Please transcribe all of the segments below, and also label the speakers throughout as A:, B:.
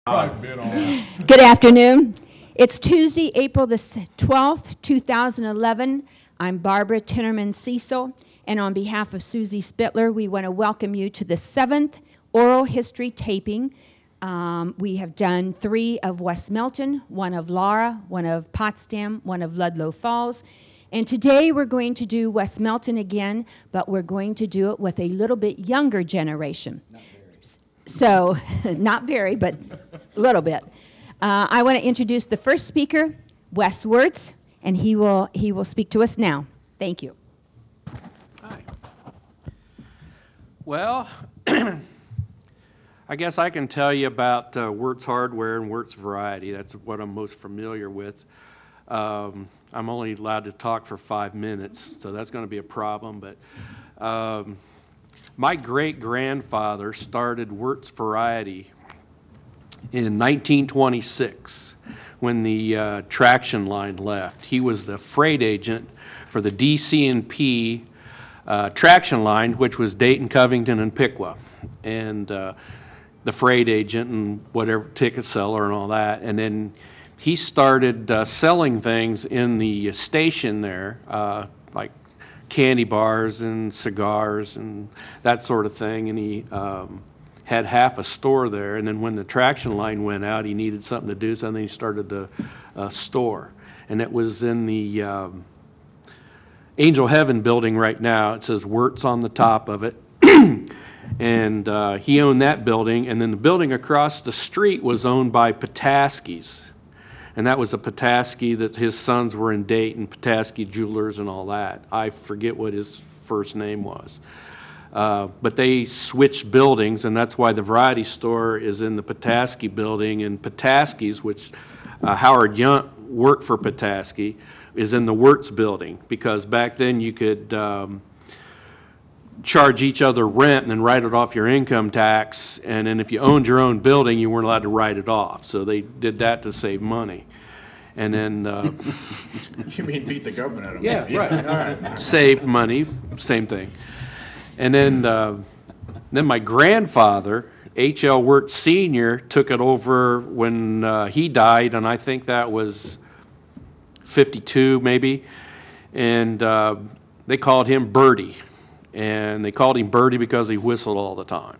A: Good afternoon. It's Tuesday, April the 12th, 2011. I'm Barbara Tinnerman Cecil, and on behalf of Susie Spittler, we want to welcome you to the 7th oral history taping. We have done 3 of West Milton, 1 of Lara, 1 of Potsdam, 1 of Ludlow Falls. And today we're going to do West Milton again, but we're going to do it with a little bit younger generation. So, not very, but a little bit. I want to introduce the first speaker, Wes Wertz, and he will speak to us now. Thank you.
B: Hi. Well, I guess I can tell you about Wertz hardware and Wertz variety. That's what I'm most familiar with. I'm only allowed to talk for 5 minutes, so that's going to be a problem. But my great-grandfather started Wertz variety in 1926 when the traction line left. He was the freight agent for the DC&P traction line, which was Dayton, Covington, and Piqua, and the freight agent and whatever ticket seller and all that. And then he started selling things in the station there, like candy bars and cigars and that sort of thing, and he had half a store there. And then when the traction line went out, he needed something to do, so then he started the store. And it was in the Angel Heaven building right now. It says Wertz on the top of it. And he owned that building, and then the building across the street was owned by Petoskey's. And that was a Petoskey that his sons were in Dayton, Petoskey Jewelers and all that. I forget what his first name was. But they switched buildings, and that's why the variety store is in the Petoskey building. And Petoskey's, which Howard Yunt worked for Petoskey, is in the Wertz building, because back then you could charge each other rent and then write it off your income tax, and then if you owned your own building, you weren't allowed to write it off. So they did that to save money. And then
C: you mean beat the government out of
B: yeah,
C: money?
B: right. All right. Saved money, same thing. And then my grandfather, H.L. Wertz Sr., took it over when he died, and I think that was 52 maybe. And they called him Birdie. And they called him Birdie because he whistled all the time.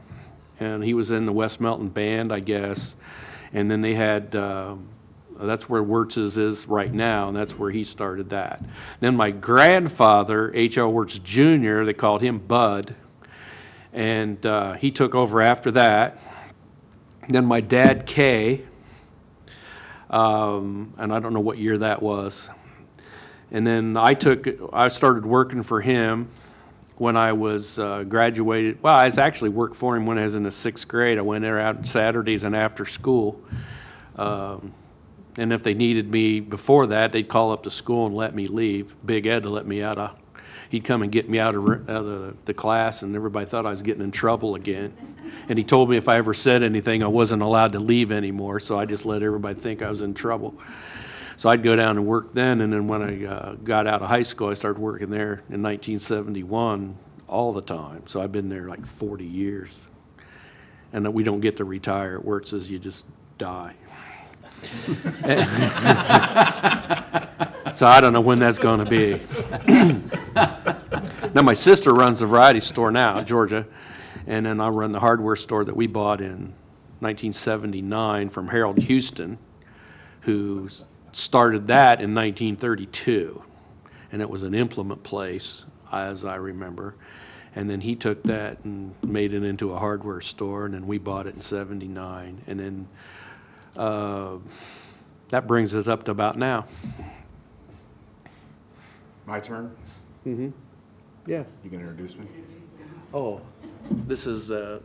B: And he was in the West Milton band, I guess. And then they had, that's where Wertz's is right now, and that's where he started that. Then my grandfather, H.L. Wertz Jr., they called him Bud. And he took over after that. Then my dad, Kay, and I don't know what year that was. And then I started working for him when I was graduated. Well, I was actually worked for him when I was in the 6th grade. I went there out Saturdays and after school. And if they needed me before that, they'd call up the school and let me leave. Big Ed to let me out. He'd come and get me out of the class, and everybody thought I was getting in trouble again. And he told me if I ever said anything, I wasn't allowed to leave anymore, so I just let everybody think I was in trouble. So I'd go down and work then, and then when I got out of high school, I started working there in 1971 all the time. So I've been there like 40 years. And we don't get to retire at Wertz's, you just die. So I don't know when that's going to be. Now my sister runs the variety store now, Georgia, and then I run the hardware store that we bought in 1979 from Harold Houston, who started that in 1932, and it was an implement place, as I remember. And then he took that and made it into a hardware store, and then we bought it in 79. And then that brings us up to about now.
C: My turn?
B: Mm-hmm. Yes.
C: You can introduce me?
B: Oh, this is the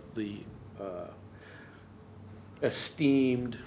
B: esteemed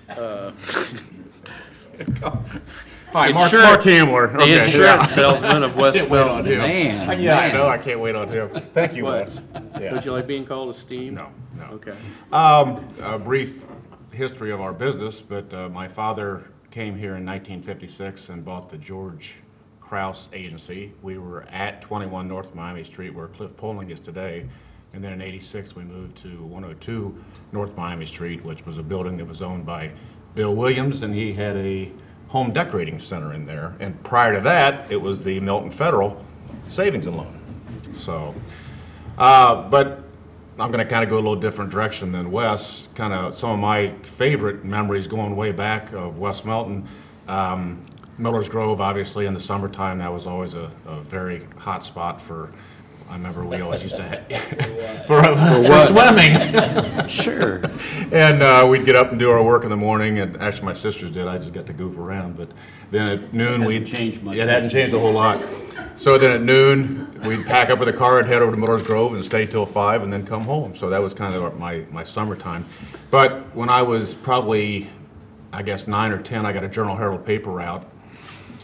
C: Hi, Mark Hamler.
B: The insurance salesman of West Milton.
C: Man, yeah, I know. I can't wait on him. Thank you,
B: What?
C: Wes. Yeah.
B: Would you like being called esteemed?
C: No.
B: Okay.
C: A brief history of our business, but my father came here in 1956 and bought the George Krause Agency. We were at 21 North Miami Street, where Cliff Poling is today. And then in '86, we moved to 102 North Miami Street, which was a building that was owned by Bill Williams, and he had a home decorating center in there. And prior to that, it was the Milton Federal Savings and Loan. So, but I'm going to kind of go a little different direction than Wes. Kind of some of my favorite memories going way back of West Milton. Miller's Grove, obviously, in the summertime, that was always a very hot spot for, I remember we always used to have, for swimming.
B: Sure.
C: And we'd get up and do our work in the morning, and actually my sisters did, I just got to goof around. But then at noon,
D: It hasn't changed much.
C: It hadn't changed a whole lot. So then at noon, we'd pack up with a car and head over to Miller's Grove and stay till 5 and then come home. So that was kind of my summertime. But when I was probably, I guess, 9 or 10, I got a Journal Herald paper route.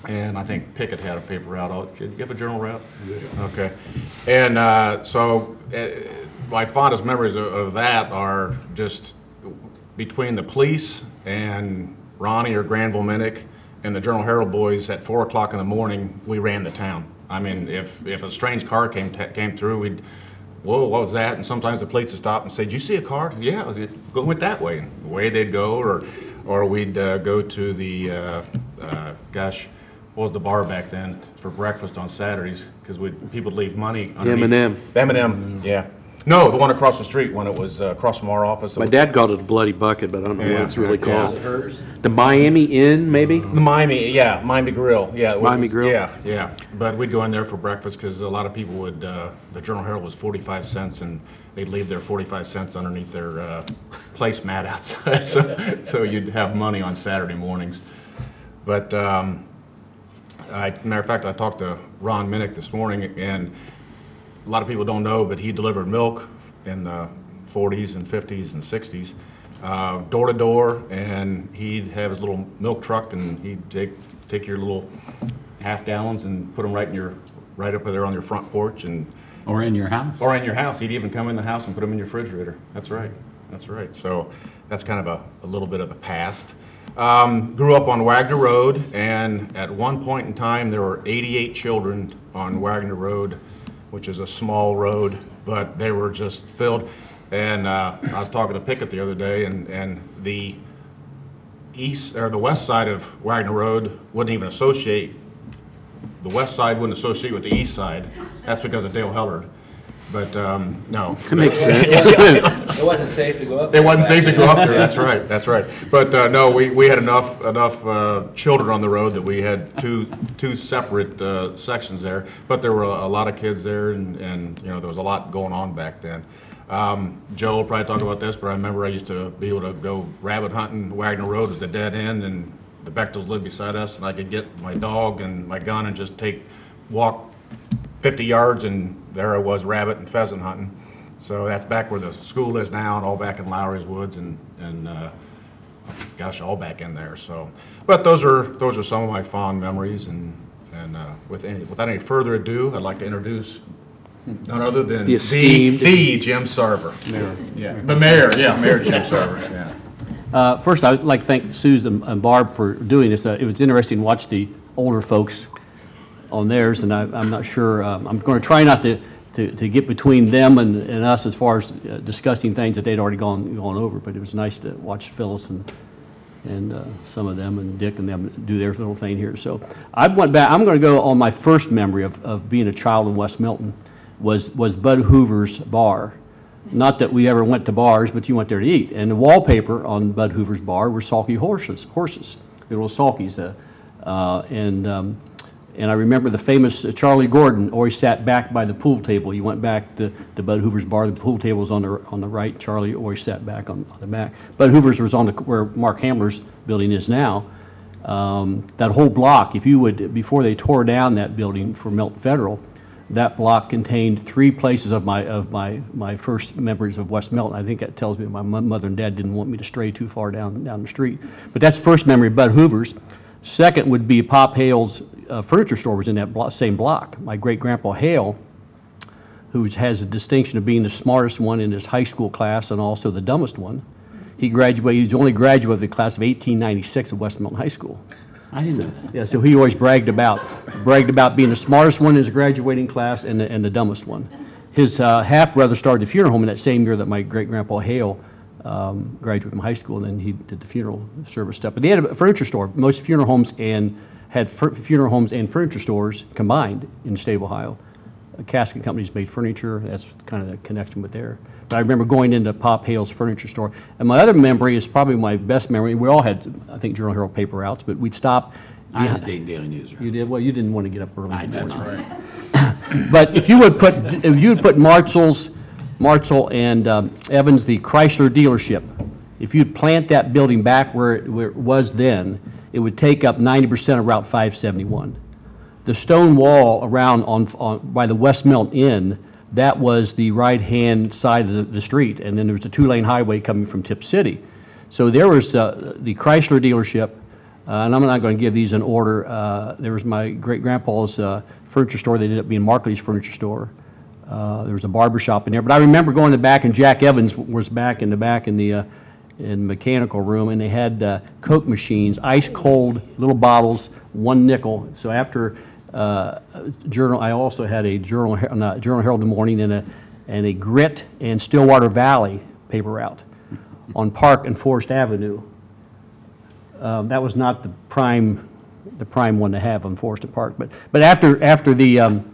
C: And I think Pickett had a paper route. Did you have a journal route? Yeah. Okay. And so my fondest memories of that are just between the police and Ronnie or Granville Minnick and the Journal Herald boys at 4 o'clock in the morning, we ran the town. I mean, if a strange car came through, we'd, whoa, what was that? And sometimes the police would stop and say, did you see a car? Yeah, go went that way. And away they'd go, or we'd go to the, gosh, what was the bar back then for breakfast on Saturdays? Because people would leave money underneath.
B: M&M.
C: M&M, yeah. No, the one across the street when it was across from our office.
B: My dad called it a bloody bucket, but I don't know what it's really
C: Yeah.
B: called.
D: Is it hers?
B: The Miami Inn, maybe?
C: The Miami Grill, yeah.
B: Miami Grill?
C: Yeah. But we'd go in there for breakfast because a lot of people would, the Journal Herald was 45 cents and they'd leave their 45 cents underneath their placemat outside. So you'd have money on Saturday mornings. But matter of fact, I talked to Ron Minnick this morning, and a lot of people don't know, but he delivered milk in the 40s and 50s and 60s, door to door, and he'd have his little milk truck, and he'd take your little half gallons and put them right up there on your front porch, and
D: Or in your house?
C: or in your house. He'd even come in the house and put them in your refrigerator. That's right. So that's kind of a little bit of the past. Grew up on Wagner Road, and at one point in time there were 88 children on Wagner Road, which is a small road, but they were just filled. And I was talking to Pickett the other day, and the east or the west side of Wagner Road wouldn't even associate. The west side wouldn't associate with the east side. That's because of Dale Hellard. But no.
B: That makes sense.
E: It wasn't safe to go up there.
C: It wasn't safe to go up there, that's right. But no, we had enough children on the road that we had two separate sections there. But there were a lot of kids there, and you know, there was a lot going on back then. Joe will probably talk about this, but I remember I used to be able to go rabbit hunting. Wagner Road was a dead end, and the Bechtels lived beside us, and I could get my dog and my gun and just walk 50 yards, and there I was rabbit and pheasant hunting. So that's back where the school is now, and all back in Lowry's Woods, and gosh, all back in there. So, but those are some of my fond memories, and without any further ado, I'd like to introduce none other than
B: The esteemed
C: the Jim Sarver. Mayor. Yeah, the mayor. Yeah, Mayor Jim Sarver. Yeah.
D: First, I'd like to thank Susan and Barb for doing this. It was interesting to watch the older folks on theirs, and I'm not sure. I'm going to try not to get between them and us as far as discussing things that they'd already gone over. But it was nice to watch Phyllis and some of them, and Dick and them do their little thing here. So I went back. I'm going to go on my first memory of being a child in West Milton was Bud Hoover's bar. Not that we ever went to bars, but you went there to eat. And the wallpaper on Bud Hoover's bar were sulky horses, the little sulkies. And I remember the famous Charlie Gordon always sat back by the pool table. You went back to Bud Hoover's bar, the pool table was on the right. Charlie always sat back on the back. Bud Hoover's was on where Mark Hamler's building is now. That whole block, if you would, before they tore down that building for Milton Federal, that block contained 3 places of my first memories of West Milton. I think that tells me my mother and dad didn't want me to stray too far down the street. But that's first memory of Bud Hoover's. Second would be Pop Hale's furniture store was in that same block. My great-grandpa Hale, who has the distinction of being the smartest one in his high school class and also the dumbest one, he graduated. He was the only graduate of the class of 1896 of West Milton High School. I didn't know that. Yeah, so he always bragged about being the smartest one in his graduating class and the dumbest one. his half-brother started the funeral home in that same year that my great-grandpa Hale graduated from high school, and then he did the funeral service stuff. But they had a furniture store. Most funeral homes had funeral homes and furniture stores combined in the state of Ohio. Casket companies made furniture. That's kind of the connection with there. But I remember going into Pop Hale's furniture store. And my other memory is probably my best memory. We all had, I think, Journal Herald paper routes, but we'd stop.
F: I had a Dayton Daily News.
D: You did? Well, you didn't want to get up early.
F: That's right.
D: But if you would put Martzel and Evans, the Chrysler dealership, if you'd plant that building back where it was then, it would take up 90% of Route 571. The stone wall around by the West Milton Inn, that was the right-hand side of the street, and then there was a two-lane highway coming from Tip City. So there was the Chrysler dealership, and I'm not going to give these in order. There was my great-grandpa's furniture store that ended up being Markley's furniture store. There was a barber shop in there, but I remember going in the back, and Jack Evans was back in the mechanical room, and they had Coke machines, ice-cold little bottles, 1 nickel. So after Journal, I also had a Journal Herald in the morning and a Grit and Stillwater Valley paper route on Park and Forest Avenue. That was not the prime one to have on Forest and Park, but after the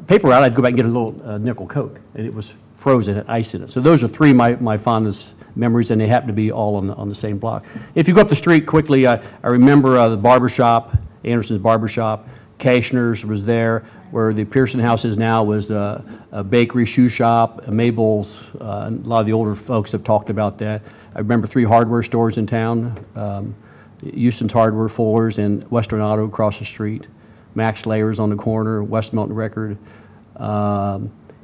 D: paper route, I'd go back and get a little nickel Coke, and it was frozen, had ice in it. So those are three of my fondest memories, and they happen to be all on the same block. If you go up the street quickly, I remember the barber shop, Anderson's barber shop. Kashner's was there. Where the Pearson House is now was a bakery, shoe shop, Mabel's. A lot of the older folks have talked about that. I remember 3 hardware stores in town, Houston's Hardware, Fuller's, and Western Auto across the street. Max Layer's on the corner, West Milton Record.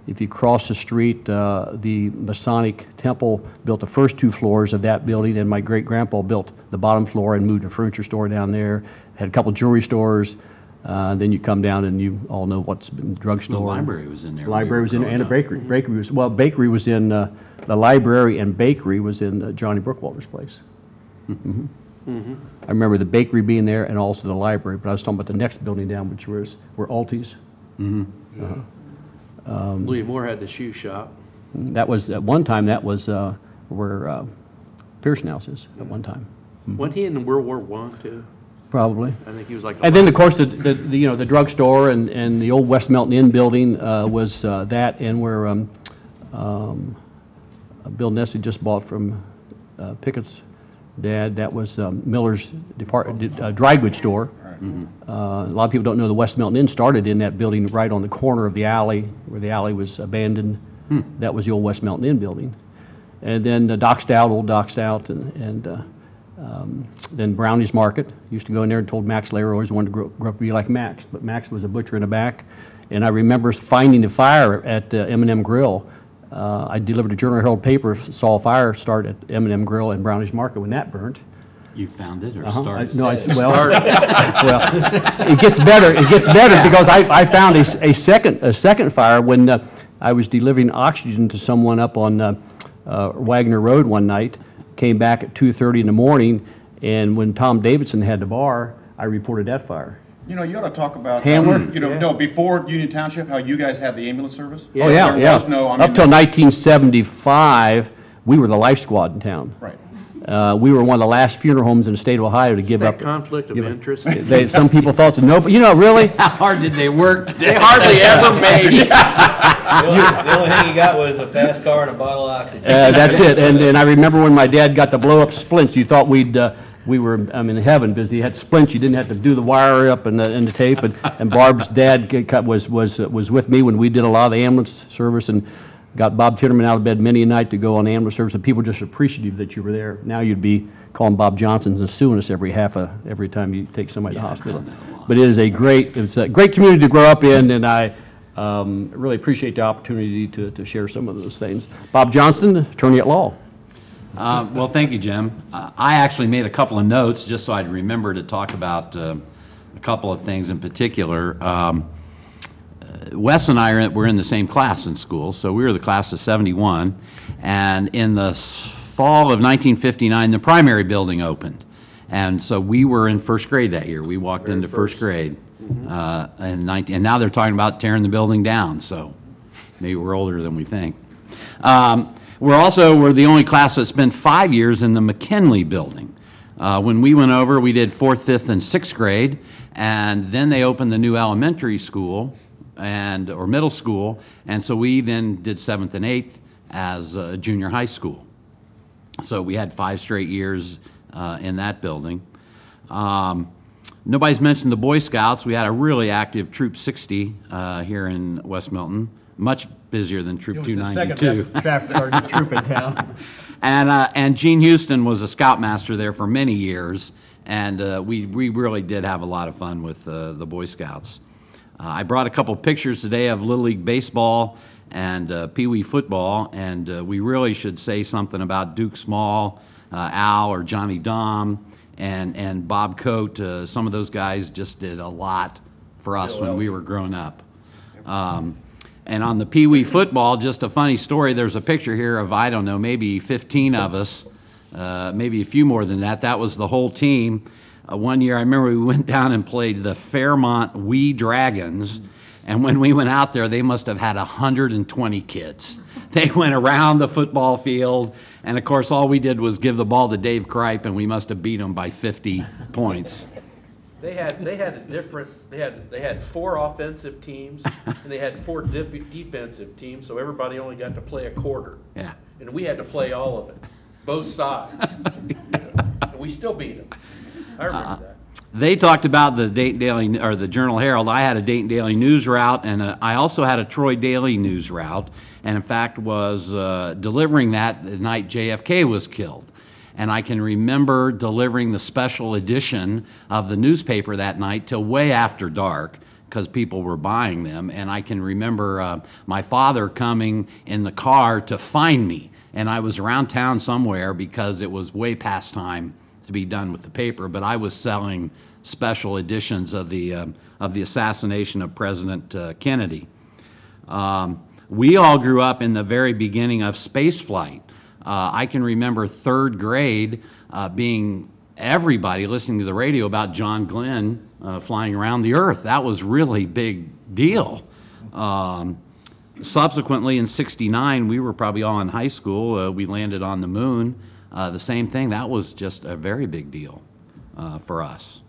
D: If you cross the street, the Masonic Temple built the first 2 floors of that building, and my great-grandpa built the bottom floor and moved a furniture store down there. Had a couple jewelry stores. Then you come down and you all know what's been the drugstore.
F: The library was in there.
D: Library was in there, and a bakery. Bakery was in, the library and bakery was in Johnny Brookwalter's place. I remember the bakery being there and also the library, but I was talking about the next building down, which was where Alte's.
B: Louis Moore had the shoe shop.
D: That was, at one time, that was where Pearson House is, at one time.
B: Wasn't he in World War I too?
D: Probably.
B: I think he was like.
D: And then, of course, the drugstore and the old West Milton Inn building was that, and where Bill Nessie just bought from Pickett's dad. That was Miller's dry goods store. A lot of people don't know the West Milton Inn started in that building right on the corner of the alley, where the alley was abandoned. That was the old West Milton Inn building. And then Doc Stout, old Doc Stout, and then Brownie's Market. Used to go in there and told Max Layer always wanted to grow up to be like Max, but Max was a butcher in the back. And I remember finding a fire at M&M Grill. I delivered a Journal Herald paper, saw a fire start at M&M Grill and Brownie's Market when that burnt.
F: You found it or started?
D: No, well, it gets better. It gets better because I found a second fire when I was delivering oxygen to someone up on Wagner Road one night. Came back at 2:30 in the morning, and when Tom Davidson had the bar, I reported that fire.
G: You know, you ought to talk about
D: Handler?
G: No, before Union Township, how you guys had the ambulance service.
D: Oh yeah,
G: There
D: yeah.
G: was no,
D: Up till 1975, we were the life squad in town.
G: Right.
D: We were one of the last funeral homes in the state of Ohio to give up.
B: Conflict of interest.
D: Some people thought that no, but really.
F: How hard did they work?
B: They hardly ever made it.
E: The only thing he got was a fast car and a bottle of oxygen.
D: That's it. And I remember when my dad got the blow-up splints, you thought we were in heaven because he had splints. You didn't have to do the wire up and the tape. And Barb's dad was with me when we did a lot of the ambulance service and got Bob Titterman out of bed many a night to go on ambulance service. And people just appreciative that you were there. Now you'd be calling Bob Johnson and suing us every time you take somebody to the hospital. But it's a great community to grow up in, and I really appreciate the opportunity to share some of those things. Bob Johnson, attorney at law.
F: Well, thank you, Jim. I actually made a couple of notes just so I'd remember to talk about a couple of things in particular. Wes and I were in the same class in school, so we were the class of 71, and in the fall of 1959, the primary building opened, and so we were in first grade that year. We walked into first grade, and now they're talking about tearing the building down, so Maybe we're older than we think. We're the only class that spent 5 years in the McKinley building. When we went over, we did 4th, 5th, and 6th grade, and then they opened the new elementary school or middle school, and so we then did 7th and 8th as junior high school. So we had 5 straight years in that building. Nobody's mentioned the Boy Scouts. We had a really active Troop 60 here in West Milton, much busier than Troop 292.
D: It was the second best troop in town.
F: And Gene Houston was a scoutmaster there for many years, and we really did have a lot of fun with the Boy Scouts. I brought a couple pictures today of Little League Baseball and Pee Wee football, and we really should say something about Duke Small, Al or Johnny Dom, and Bob Coate. Some of those guys just did a lot for us when we were growing up. And on the Pee Wee football, just a funny story, there's a picture here of, I don't know, maybe 15 of us, maybe a few more than that. That was the whole team. One year, I remember we went down and played the Fairmont Wee Dragons, and when we went out there, they must have had 120 kids. They went around the football field, and of course, all we did was give the ball to Dave Kripe, and we must have beat them by 50 points.
B: They had 4 offensive teams and they had 4 defensive teams, so everybody only got to play a quarter.
F: Yeah.
B: And we had to play all of it, both sides. And we still beat them. I remember that.
F: They talked about the Dayton Daily, or the Journal Herald. I had a Dayton Daily News route, and I also had a Troy Daily News route, and in fact was delivering that the night JFK was killed. And I can remember delivering the special edition of the newspaper that night till way after dark, because people were buying them. And I can remember my father coming in the car to find me. And I was around town somewhere because it was way past time to be done with the paper, but I was selling special editions of the assassination of President Kennedy. We all grew up in the very beginning of space flight. I can remember 3rd grade being everybody listening to the radio about John Glenn flying around the Earth. That was really big deal. Subsequently, in '69, we were probably all in high school. We landed on the moon. The same thing. That was just a very big deal for us.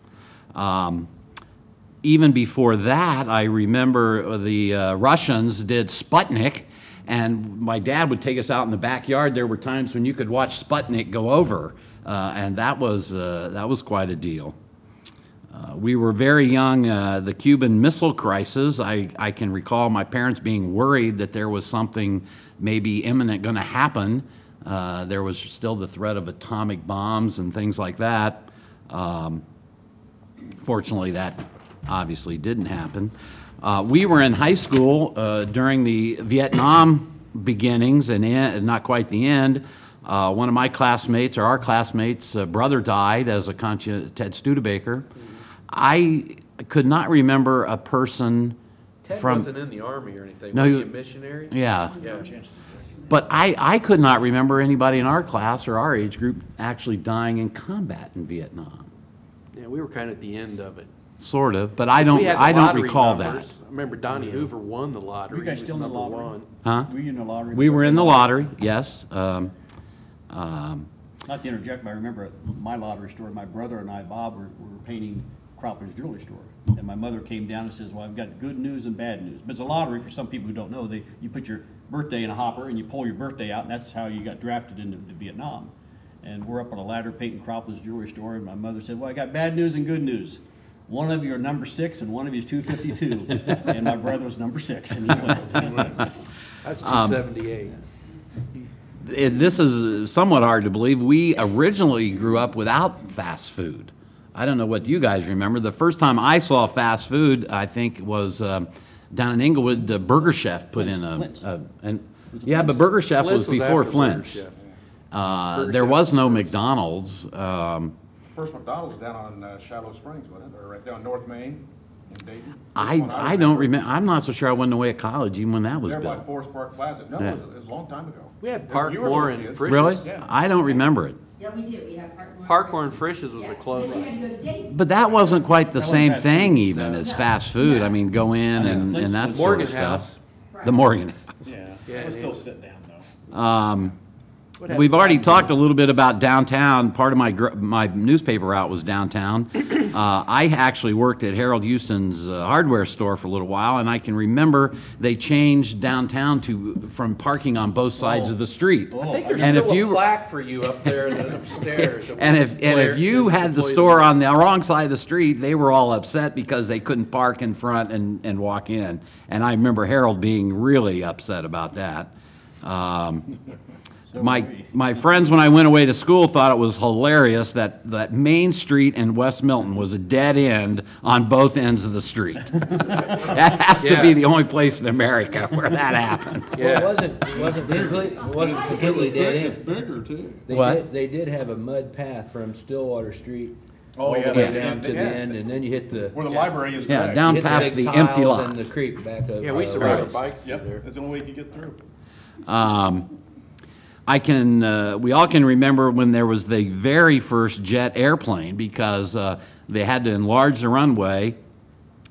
F: Even before that, I remember the Russians did Sputnik. And my dad would take us out in the backyard. There were times when you could watch Sputnik go over, and that was quite a deal. We were very young. The Cuban Missile Crisis, I can recall my parents being worried that there was something maybe imminent going to happen. There was still the threat of atomic bombs and things like that. Fortunately, that obviously didn't happen. We were in high school during the Vietnam beginnings and not quite the end. One of my classmates, or our classmates' brother died as a Ted Studebaker. I could not remember a person
B: Ted
F: from...
B: wasn't in the Army or anything.
F: No,
B: Was he a missionary?
F: Yeah.
B: Yeah.
F: But I could not remember anybody in our class or our age group actually dying in combat in Vietnam.
B: Yeah, we were kind of at the end of it.
F: Sort of, but I don't recall that.
B: I remember Donnie Hoover won the lottery.
H: Were you guys
B: He was
H: still in the
B: number
H: lottery?
B: 1.
F: Huh?
H: Were you in the lottery?
F: We were in the lottery, yes.
H: Not to interject, but I remember my lottery story. My brother and I, Bob, were painting Cropper's jewelry store. And my mother came down and says, well, I've got good news and bad news. But it's a lottery for some people who don't know. You put your birthday in a hopper and you pull your birthday out, and that's how you got drafted into Vietnam. And we're up on a ladder painting Cropper's jewelry store, and my mother said, well, I got bad news and good news. One of you are number 6 and one of you is 252. And my brother was number 6 and he went.
B: That's 278.
F: This is somewhat hard to believe. We originally grew up without fast food. I don't know what you guys remember. The first time I saw fast food, I think, was down in Inglewood. Burger Chef put in yeah, but Burger Chef was before Flint's. There was no McDonald's.
C: First McDonald's down on Shallow Springs, wasn't it? Or right down North Main in Dayton?
F: I don't remember. I'm not so sure I went away at college even when that was
C: There by
F: built.
C: Forest Park Plaza. No,
F: Yeah.
C: it was a long time ago.
B: We had
C: You were
B: Parkmore
C: little
B: and
C: kids.
B: Frisch's.
F: Really?
C: Yeah.
F: I don't remember it.
A: Yeah, we did. We had Parkmore.
B: Parkmore and Frisch's was the closest.
F: But that wasn't quite the same
H: fast
F: thing
H: food.
F: even as fast food. I mean, go in and that sort
B: Morgan
F: of stuff.
B: House.
F: The Morgan House.
G: Yeah, we're still sitting down though.
F: We've already talked a little bit about downtown. Part of my newspaper route was downtown. I actually worked at Harold Houston's hardware store for a little while, and I can remember they changed downtown from parking on both sides of the street.
B: I think there's
F: And
B: still
F: if you-
B: a plaque for you up there and upstairs.
F: And if you had the store on the wrong side of the street, they were all upset because they couldn't park in front and walk in. And I remember Harold being really upset about that. My friends, when I went away to school, thought it was hilarious that Main Street in West Milton was a dead end on both ends of the street. That has to be the only place in America where that happened.
E: Well, it wasn't completely dead
I: It's
E: end.
I: bigger too.
E: They did have a mud path from Stillwater Street
G: Oh,
E: all the
G: yeah,
E: way
G: they
E: down
G: did,
E: to the
G: yeah.
E: end, and then you hit the.
G: Where the library is
F: Yeah,
G: today.
F: down
E: you hit
F: past
E: big
F: the empty
E: tiles
F: lot.
E: and the creek back of.
B: Yeah, we used to ride our
E: Wertz.
B: bikes through
G: Yep,
B: there.
G: that's the only way you could get through.
F: We all can remember when there was the very first jet airplane because they had to enlarge the runway.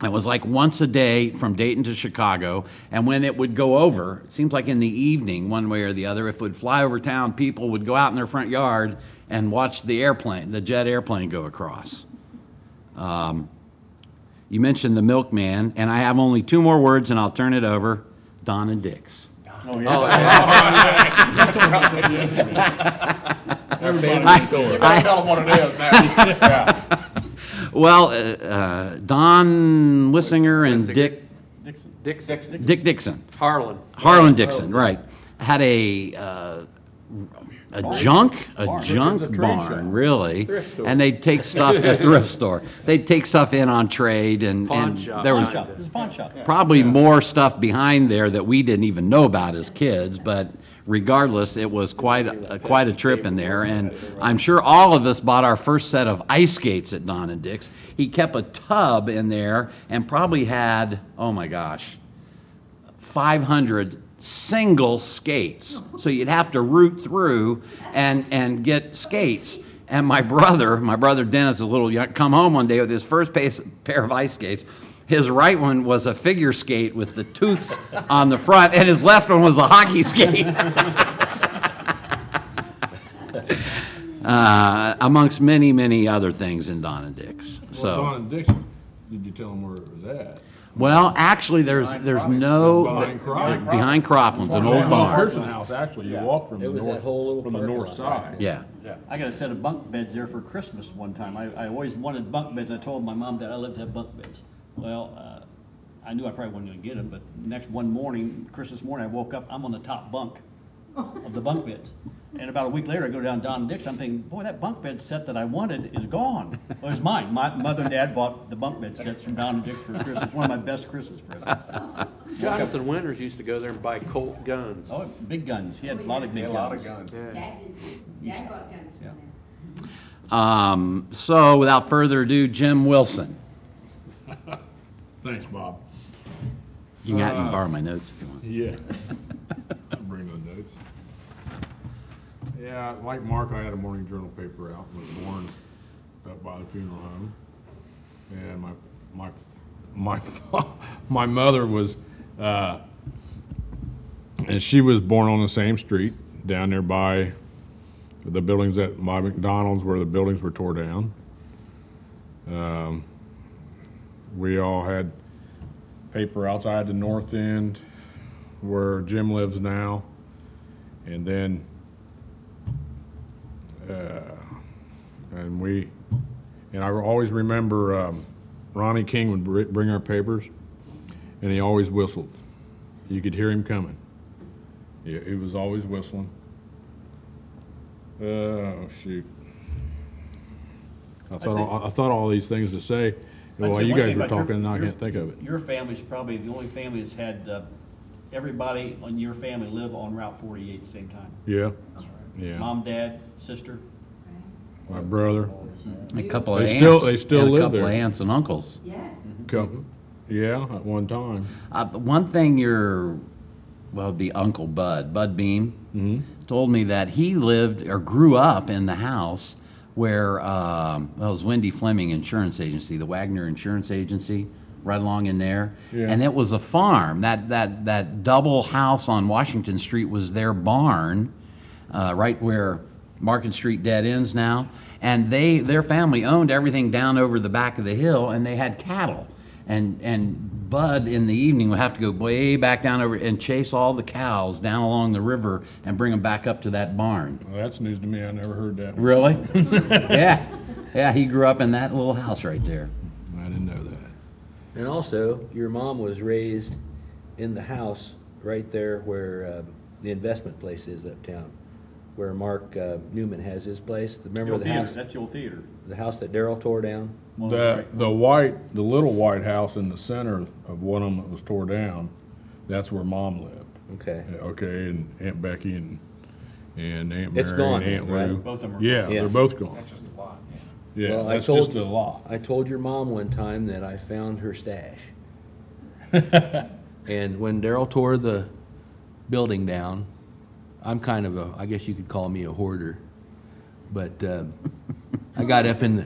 F: It was like once a day from Dayton to Chicago, and when it would go over, it seems like in the evening, one way or the other, if it would fly over town, people would go out in their front yard and watch the jet airplane go across. You mentioned the milkman, and I have only two more words, and I'll turn it over. Don and Dick's.
G: Oh, yeah.
E: Our favorite
G: You
E: store.
G: better tell them what it is now. Yeah.
F: Well, Don Wissinger and Dick Dixon. Harlan Dixon, right, had a junk barn, really, and they'd take stuff a thrift store. They'd take stuff in on trade, and
B: shop.
F: there was
H: It was a pawn shop.
F: probably more stuff behind there that we didn't even know about as kids, but regardless, it was quite a trip in there, and I'm sure all of us bought our first set of ice skates at Don and Dick's. He kept a tub in there and probably had, oh my gosh, 500 single skates. So you'd have to root through and get skates. And my brother Dennis, a little young, come home one day with his first pair of ice skates. His right one was a figure skate with the tooths on the front, and his left one was a hockey skate. Amongst many, many other things in Don and Dick's.
I: Well, Don
F: So,
I: and Dixon, did you tell them where it was at?
F: well, actually, there's no
I: Behind Croplands.
F: behind Croplands, an old
I: The
F: barn.
I: Pearson House, actually, you walk from the
E: It was that
I: north,
E: whole little
I: from the
E: parking
I: north
E: lot.
I: side.
F: Yeah.
H: I got a set of bunk beds there for Christmas one time. I always wanted bunk beds. I told my mom that I lived to have bunk beds. Well, I knew I probably wasn't gonna get them, but next one morning, Christmas morning, I woke up, I'm on the top bunk of the bunk beds. And about a week later, I go down Don and Dick's, I'm thinking, boy, that bunk bed set that I wanted is gone. Well, it was mine. My mother and dad bought the bunk bed sets from Don and Dick's for Christmas, one of my best Christmas presents.
B: Jonathan Winters used to go there and buy Colt guns.
H: Oh, big guns. He had a lot of big
G: A
H: guns.
G: lot of guns.
F: So without further ado, Jim Wilson.
I: Thanks, Bob.
F: You can borrow my notes if you want.
I: Yeah. I'll bring the notes. Yeah, like Mark, I had a morning journal paper out, was born up by the funeral home. And my mother was, and she was born on the same street down there by the buildings by McDonald's where the buildings were tore down. We all had paper outside the north end where Jim lives now. And then, and I always remember Ronnie King would bring our papers, and he always whistled. You could hear him coming. Yeah, he was always whistling. Oh, shoot. I thought all these things to say.
H: I'd
I: Well,
H: say
I: you
H: one
I: guys
H: thing
I: were
H: about
I: talking, and I can't think of it.
H: Your family's probably the only family that's had everybody in your family live on Route 48 at the same time.
I: Yeah, yeah.
H: Mom, dad, sister.
I: My brother.
F: A couple of
I: They
F: aunts.
I: still
F: and
I: live
F: a couple
I: there.
F: of aunts and uncles.
I: Couple. Yeah, at one time.
F: One thing it'd be Uncle Bud Beam, told me that he lived or grew up in the house where, it was Wendy Fleming Insurance Agency, the Wagner Insurance Agency right along in there.
I: Yeah.
F: And it was a farm. That double house on Washington Street was their barn, right where Market Street dead ends now. And their family owned everything down over the back of the hill, and they had cattle. And Bud in the evening would have to go way back down over and chase all the cows down along the river and bring them back up to that barn.
I: Well, that's news to me. I never heard that.
F: Really? Yeah. Yeah, he grew up in that little house right there.
I: I didn't know that.
J: And also, your mom was raised in the house right there where the investment place is uptown, where Mark Newman has his place. Remember the house?
H: That's the old theater.
J: The house that Darrell tore down?
I: The little white house in the center of one of them that was tore down, that's where Mom lived.
J: Okay.
I: Okay, and Aunt Becky and Aunt Mary
J: It's gone,
I: and Aunt
J: right?
I: Lou.
H: Both of them are
I: Yeah,
H: gone.
I: they're both gone. That's just a lot. Yeah,
J: Well,
I: that's just a lot.
J: I told your mom one time that I found her stash. And when Darrell tore the building down, I'm kind of I guess you could call me a hoarder. But I got up in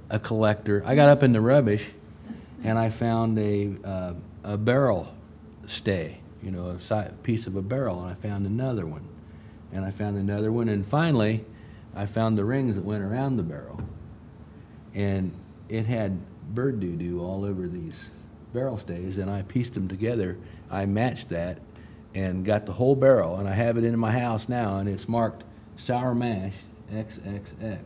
J: a collector. I got up in the rubbish, and I found a barrel stay, a piece of a barrel, and I found another one, and I found another one, and finally, I found the rings that went around the barrel, and it had bird doo-doo all over these barrel stays, and I pieced them together. I matched that and got the whole barrel, and I have it in my house now, and it's marked Sour Mash XXX.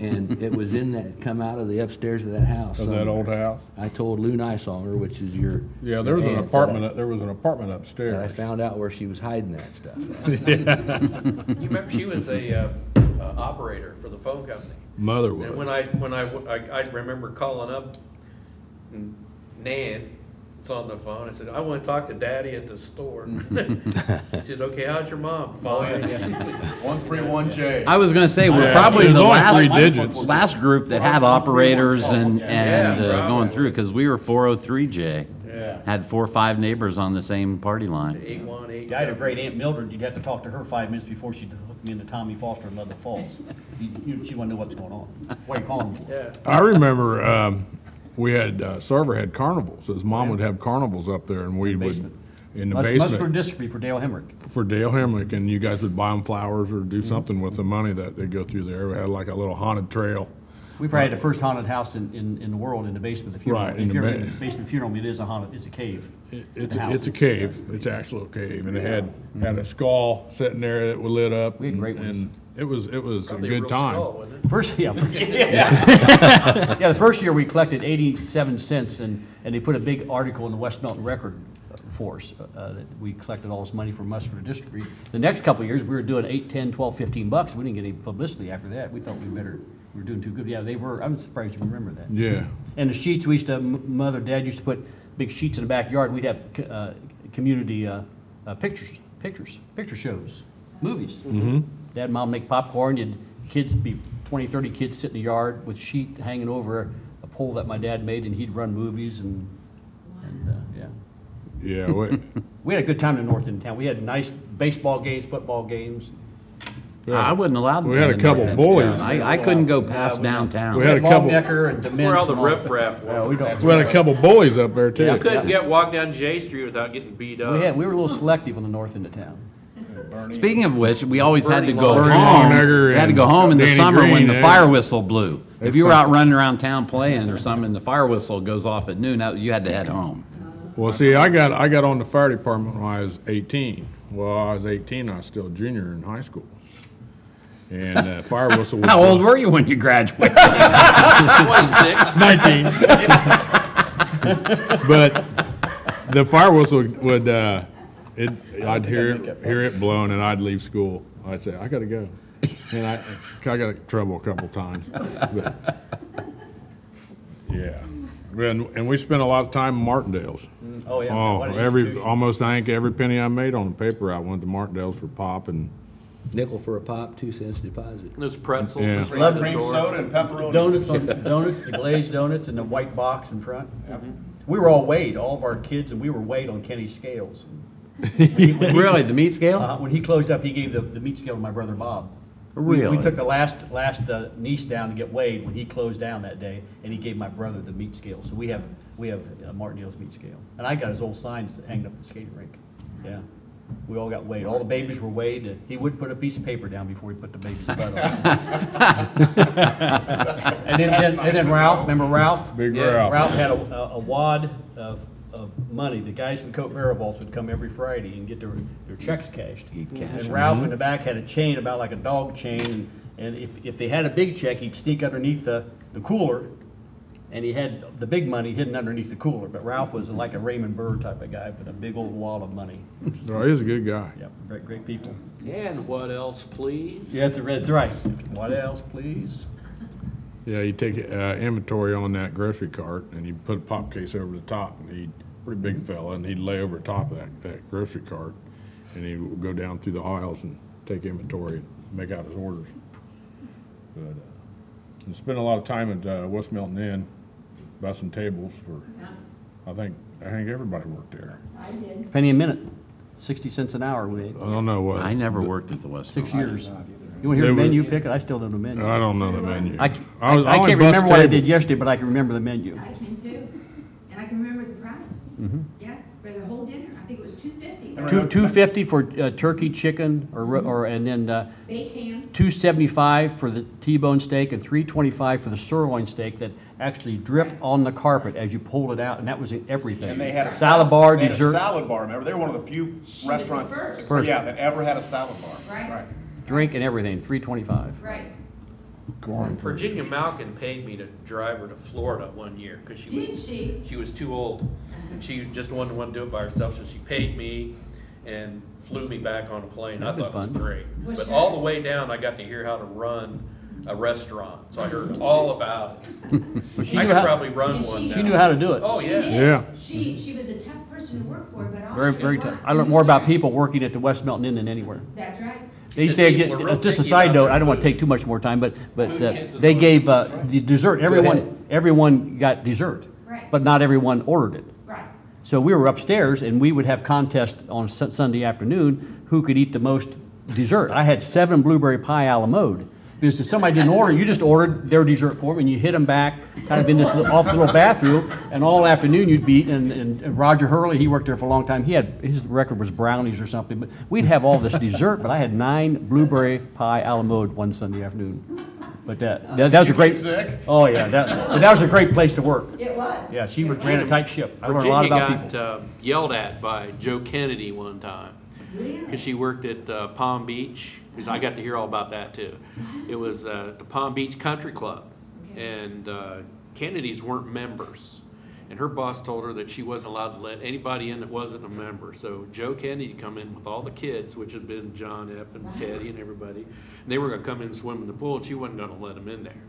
J: And it was in that, come out of the upstairs of that house.
I: Of that old house?
J: I told Lou Nysonger, which is your
I: Yeah, there was an
J: aunt,
I: apartment. There was an apartment upstairs.
J: that I found out where she was hiding that stuff.
B: You remember she was a operator for the phone company.
I: Mother was.
B: And when I remember calling up Nan, it's on the phone. I said, I want to talk to Daddy at the store. She said, okay, how's your mom? Fine.
G: 131J.
F: I was going to say, we're
I: Yeah,
F: probably
I: there's
F: the
I: only 3 digits.
F: last group that had operators and
B: Yeah,
F: going
B: probably.
F: through, because we were 403J.
H: Yeah.
F: Had 4 or 5 neighbors on the same party line.
B: 818.
H: I had a great Aunt Mildred. You'd have to talk to her 5 minutes before she'd hook me into Tommy Foster and Leather Falls. She wouldn't know what's going on. What are you calling me for?
B: Yeah.
I: I remember we had Sarver had carnivals. His mom would have carnivals up there, and we would
H: Basement.
I: in the
H: Muscular
I: basement
H: dystrophy for Dale Hemrick.
I: for Dale Hemrick, and you guys would buy them flowers or do something with the money that they go through there. We had like a little haunted trail.
H: We probably had the first haunted house in the world in the basement of the funeral.
I: Right,
H: If
I: in the
H: you're
I: ba-
H: in the basement of the funeral home, it is a haunted, it's a cave.
I: It's
H: The house.
I: a cave. It's actually a cave, and it had a skull sitting there that was lit up.
H: We had great ones.
I: and it was
B: Probably
I: a
B: real
I: good time.
B: skull, wasn't it?
H: First, yeah, the first year we collected 87 cents, and they put a big article in the West Milton Record for us, that we collected all this money for muscular dystrophy. The next couple of years, we were doing 8, 10, 12, 15 bucks. We didn't get any publicity after that. We thought we were doing too good. Yeah, they were. I'm surprised you remember that.
I: Yeah.
H: And the sheets, we used to, Dad used to put big sheets in the backyard. We'd have community picture shows, movies. Dad and Mom make popcorn. You'd kids be 20, 30 kids sit in the yard with a sheet hanging over a pole that my dad made, and he'd run movies and yeah.
I: Yeah.
H: We had a good time in the north end of town. We had nice baseball games, football games.
F: I wasn't allowed to.
I: We
F: be
I: had
F: in
I: a
F: the
I: couple
F: north end of
I: bullies.
F: town. I couldn't go past
H: we-
F: downtown.
I: We had a couple.
H: Longnecker and
B: That's where all the
H: Dements and
B: riffraff
H: Yeah, we
B: was.
H: don't.
I: We had a couple bullies up there too.
B: You couldn't walk down J Street without getting beat up.
H: We were a little selective on the north end of town.
F: Speaking of which, we always had to
B: Bernie
F: go
I: Bernie
F: home.
I: Longnecker
F: We had to
I: and
F: go home in the
I: Danny
F: summer when
I: Green,
F: the
I: yeah.
F: fire whistle blew. If
I: It's
F: you were
I: fun.
F: out running around town playing or something, and the fire whistle goes off at noon, you had to head home.
I: Well, see, I got on the fire department when I was 18. Well, I was 18. I was still a junior in high school. And fire whistle was
F: How old were you when you graduated?
B: 26.
I: 19. But the fire whistle would I'd hear it blowing, and I'd leave school. I'd say, I gotta go. And I got in trouble a couple times. But, yeah. And we spent a lot of time in Martindale's.
H: Oh, yeah.
I: Oh,
H: What an institution.
I: almost I think every penny I made on the paper, I went to Martindale's for pop and
J: Nickel for a pop, 2 cents deposit.
B: Those pretzels.
I: Yeah.
B: just right
H: Love
B: at the
G: Cream
B: door.
G: soda and pepperoni.
H: Donuts, the glazed donuts, and the white box in front. We were all weighed, all of our kids, and we were weighed on Kenny's scales.
F: Really, the meat scale?
H: When he closed up, he gave the meat scale to my brother Bob.
F: Really?
H: We took the last niece down to get weighed when he closed down that day, and he gave my brother the meat scale. So we have Martindale's meat scale, and I got his old signs hanging up at the skating rink. Yeah, we all got weighed. All the babies were weighed. He would put a piece of paper down before he put the baby's butt on. and then Ralph, remember Ralph?
I: Big Ralph.
H: Ralph had a wad of money. The guys from Coat Barrel Vaults would come every Friday and get their checks cashed. And Ralph in the back had a chain about like a dog chain, and if they had a big check, he'd sneak underneath the cooler, and he had the big money hidden underneath the cooler. But Ralph was like a Raymond Burr type of guy with a big old wad of money.
I: Oh, he's a good guy.
H: Yep, great people.
B: And what else, please?
H: Yeah, that's right. What else, please?
I: Yeah, you take inventory on that grocery cart, and you put a pop case over the top, and he'd pretty big fella, and he'd lay over top of that grocery cart, and he would go down through the aisles and take inventory and make out his orders. But and spent a lot of time at West Milton Inn, bussing tables for. I think everybody worked there.
A: I did.
H: Penny a minute, 60 cents an hour.
I: I don't know what.
F: I never worked at the West
H: 6
F: Milton.
H: years. You want to hear the menu pick it? I still don't know the menu.
I: I don't know the menu.
H: I
I: only
H: can't
I: bust
H: remember what I did
I: tables.
H: yesterday, but I can remember the menu.
A: I can too. And I can remember the price. Yeah, for the whole dinner. I think it was $2.50.
H: $2.50 for turkey, chicken, and then
A: Baked ham.
H: $2.75 for the T-bone steak, and $3.25 for the sirloin steak that actually dripped on the carpet as you pulled it out, and that was in everything.
G: And they had a
H: salad bar,
G: they had
H: dessert,
G: a salad bar. Remember, they were one of the few restaurants,
H: First.
G: yeah, that ever had a salad bar.
A: Right.
H: drink, and everything. $3.25.
A: Right.
B: Virginia Malkin paid me to drive her to Florida one year because she was too old, and she just wanted to do it by herself. So she paid me and flew me back on a plane. I thought it was great. But all the way down, I got to hear how to run a restaurant, so I heard all about it. I could probably run one now.
H: She knew how to do it.
B: Oh yeah.
I: Yeah.
A: She was a tough person to work for, but also
H: Very, very tough. I learned more about people working at the West Milton Inn than anywhere.
A: That's right.
H: They used to get, just a side note, I don't want to take too much more time, but they gave the dessert, everyone got dessert,
A: Right.
H: but not everyone ordered it.
A: Right.
H: So we were upstairs, and we would have contests on Sunday afternoon, who could eat the most dessert. I had 7 blueberry pie a la mode. Because if somebody didn't order, you just ordered their dessert for them, and you hit them back kind of in this off little bathroom, and all afternoon you'd be eating. And Roger Hurley, he worked there for a long time. His record was brownies or something, but we'd have all this dessert. But I had 9 blueberry pie a la mode one Sunday afternoon. But that was a great.
G: Sick?
H: Oh yeah, that was a great place to work.
A: It was.
H: Yeah, she ran a tight ship. I learned a lot
B: Virginia
H: about people.
B: got yelled at by Joe Kennedy one time because she worked at Palm Beach. Because I got to hear all about that too. It was the Palm Beach Country Club, and Kennedys weren't members. And her boss told her that she wasn't allowed to let anybody in that wasn't a member. So Joe Kennedy come in with all the kids, which had been John F. and Teddy and everybody. And they were going to come in and swim in the pool, and she wasn't going to let them in there.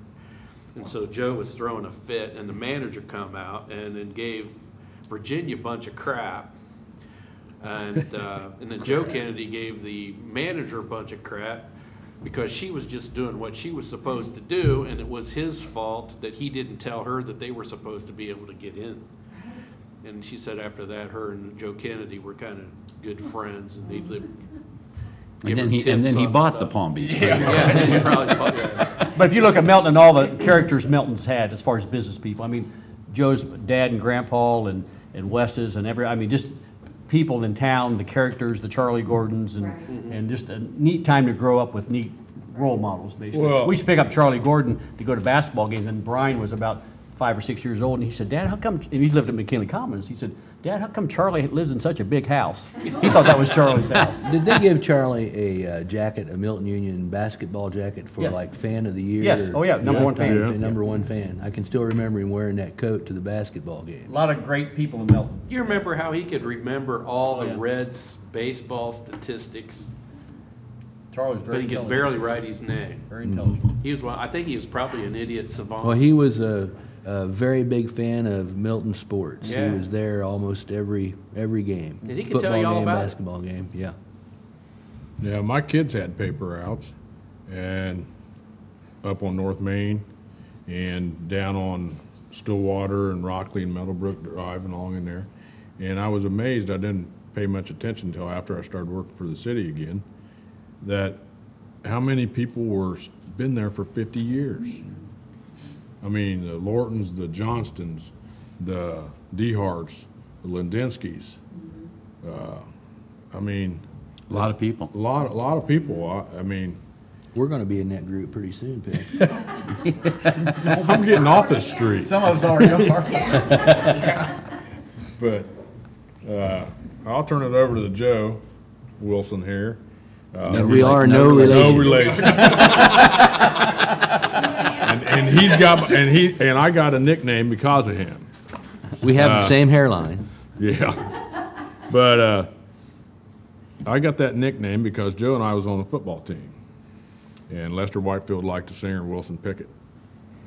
B: And so Joe was throwing a fit, and the manager come out and then gave Virginia a bunch of crap. And then Joe Kennedy gave the manager a bunch of crap because she was just doing what she was supposed to do, and it was his fault that he didn't tell her that they were supposed to be able to get in. And she said after that, her and Joe Kennedy were kind of good friends, and they'd live.
F: And then he bought the Palm Beach.
B: Yeah, and then he probably bought that.
H: But if you look at Milton and all the characters Milton's had as far as business people, I mean, Joe's dad and grandpa and Wes's and just people in town, the characters, the Charlie Gordons, and just a neat time to grow up with neat role models, basically.
I: Well-
H: We used to pick up Charlie Gordon to go to basketball games, and Brian was about 5 or 6 years old, and he said, Dad, how come, and he lived at McKinley Commons, he said, Dad, how come Charlie lives in such a big house? He thought that was Charlie's house.
J: Did they give Charlie a jacket, a Milton Union basketball jacket for
H: Yeah.
J: like fan of the year?
H: Yes.
J: or
H: Oh, yeah. Number one fan.
J: lifetime Number one fan. I can still remember him wearing that coat to the basketball game.
H: A lot of great people in Milton.
B: You remember how he could remember all the
H: yeah.
B: Reds baseball statistics,
H: Charlie was
B: but
H: very
B: he could
H: intelligent.
B: barely write his name.
H: Very intelligent.
B: He was one. I think he was probably an idiot savant.
J: Well, he was a very big fan of Milton sports.
B: Yeah.
J: He was there almost every game.
B: And he could tell you all
J: game,
B: about it.
J: basketball game. Yeah.
I: Yeah, my kids had paper routes, and up on North Main, and down on Stillwater and Rockley and Meadowbrook Drive and along in there. And I was amazed, I didn't pay much attention until after I started working for the city again, that how many people been there for 50 years? I mean, the Lortons, the Johnstons, the Deharts, the Lindinskys. I mean,
F: A lot of people.
I: a lot of people. I mean,
J: We're gonna be in that group pretty soon, Pitt.
I: I'm getting off this street.
G: Some of us already are.
I: But I'll turn it over to the Joe Wilson here.
J: And we are no relation.
I: No relation. and he's got and I got a nickname because of him.
J: We have the same hairline.
I: Yeah. But I got that nickname because Joe and I was on the football team. And Lester Whitefield liked the singer Wilson Pickett.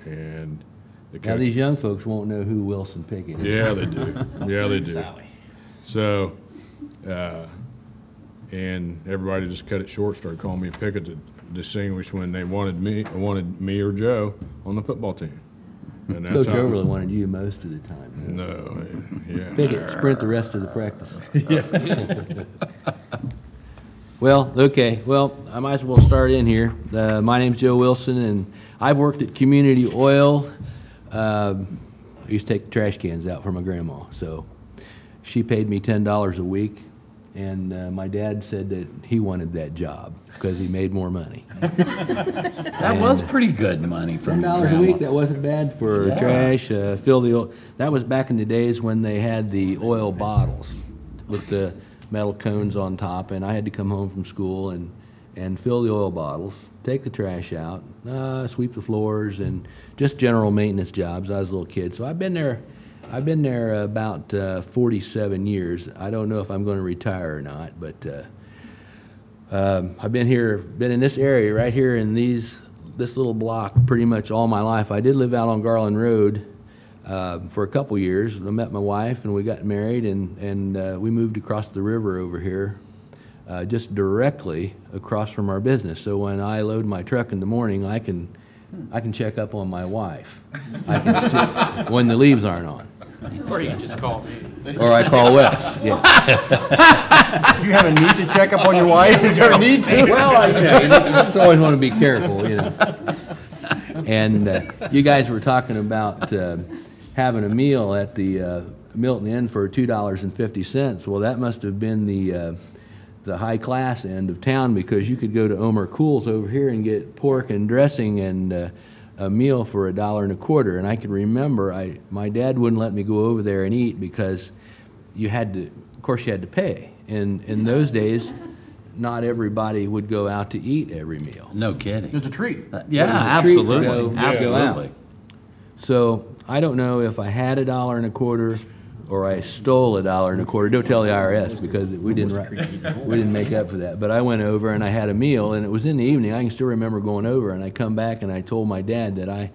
I: And the
J: Now, these young folks won't know who Wilson Pickett is.
I: yeah, they do. Yeah, they do. So, and everybody just cut it short, started calling me Pickett to distinguish when they wanted me or Joe on the football team. And that's
J: Coach Overland wanted you most of the time.
I: No, yeah.
J: Pickett, sprint the rest of the practice. Well, okay. Well, I might as well start in here. My name's Joe Wilson, and I've worked at Community Oil. I used to take the trash cans out for my grandma, so she paid me $10 a week, and my dad said that he wanted that job because he made more money.
F: That was pretty good money from your
J: $10 a
F: grandma.
J: week, that wasn't bad for trash, fill the oil. That was back in the days when they had the oil bottles with the metal cones on top, and I had to come home from school and fill the oil bottles, take the trash out, sweep the floors, and just general maintenance jobs. I was a little kid, so I've been there about 47 years. I don't know if I'm going to retire or not, but I've been in this area right here in this little block pretty much all my life. I did live out on Garland Road for a couple years. I met my wife and we got married, and we moved across the river over here, just directly across from our business. So when I load my truck in the morning, I can check up on my wife. I can see when the leaves aren't on.
B: Or you can just call me.
J: Or I call West. Yeah.
G: Do you have a need to check up on your wife? Is there a need to?
J: Well, you just always want to be careful, you know. And you guys were talking about having a meal at the Milton Inn for $2.50. Well, that must have been the high class end of town, because you could go to Omer Cool's over here and get pork and dressing and a meal for $1.25. And I can remember my dad wouldn't let me go over there and eat because you had to pay. And in those days, not everybody would go out to eat every meal.
F: No kidding.
G: It's a treat.
F: Yeah, absolutely. Absolutely.
J: So I don't know if I had $1.25 or I stole $1.25. Don't tell the IRS, because we didn't make up for that. But I went over and I had a meal, and it was in the evening. I can still remember going over, and I come back and I told my dad that I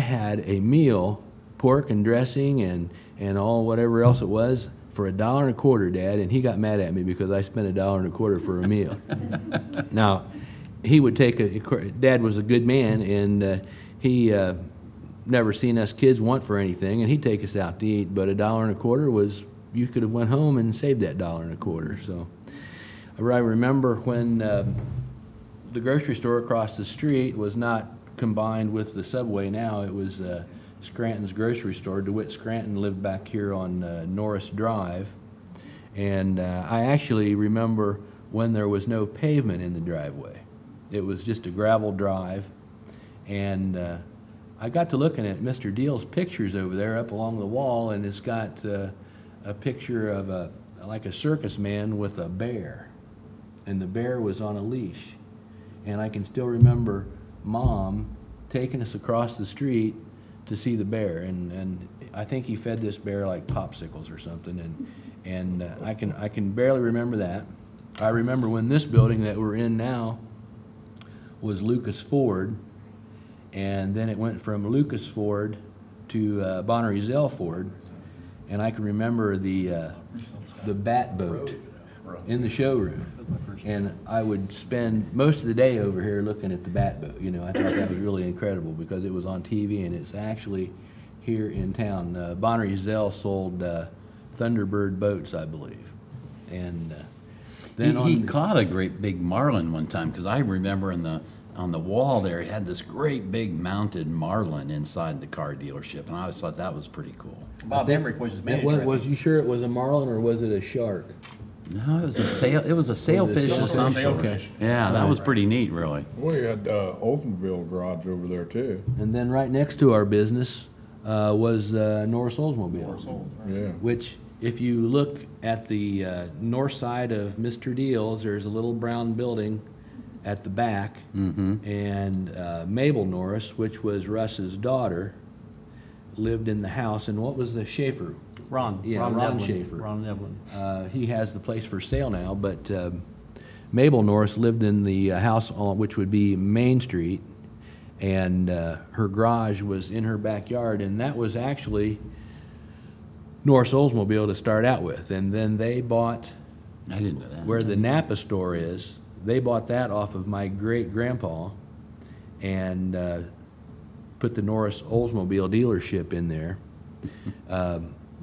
J: had a meal, pork and dressing and all whatever else it was, for $1.25, Dad, and he got mad at me because I spent $1.25 for a meal. Now, he would Dad was a good man, and he never seen us kids want for anything, and he'd take us out to eat, but $1.25 was, you could have went home and saved that $1.25. So I remember when the grocery store across the street was not combined with the Subway now. It was Scranton's grocery store. DeWitt Scranton lived back here on Norris Drive, and I actually remember when there was no pavement in the driveway. It was just a gravel drive, and I got to looking at Mr. Deal's pictures over there up along the wall, and it's got a picture of like a circus man with a bear, and the bear was on a leash. And I can still remember Mom taking us across the street to see the bear, and I think he fed this bear like popsicles or something, and I can barely remember that. I remember when this building that we're in now was Lucas Ford, and then it went from Lucas Ford to Bonner Ezell Ford, and I can remember the bat boat in the showroom, and I would spend most of the day over here looking at the bat boat. You know, I thought that was really incredible because it was on TV, and it's actually here in town. Bonner Ezell sold Thunderbird boats, I believe, and Then
F: He
J: on,
F: caught a great big marlin one time, because I remember on the wall there, he had this great big mounted marlin inside the car dealership, and I always thought that was pretty cool.
H: Bob Emmerich was his
J: it
H: manager.
J: was,
H: I think.
J: was you sure it was a marlin or was it a shark?
F: No, it was a sailfish of some sort.
J: Okay.
F: Yeah, that was pretty neat, really.
I: Well, you had Oldsmobile garage over there too.
J: And then right next to our business was Norris Oldsmobile.
I: Yeah.
J: Which, if you look at the north side of Mr. Deal's, there's a little brown building at the back. And Mabel Norris, which was Russ's daughter, lived in the house. And what was the Schaefer?
D: Ron.
J: Yeah,
D: Ron
J: Ron
D: Nevlin.
J: Schaefer.
D: Ron Nevlin.
J: He has the place for sale now, but Mabel Norris lived in the house on, which would be Main Street, and her garage was in her backyard, and that was actually Norris Oldsmobile to start out with. And then they bought,
F: I didn't know that.
J: where the Napa store is, they bought that off of my great-grandpa and put the Norris Oldsmobile dealership in there.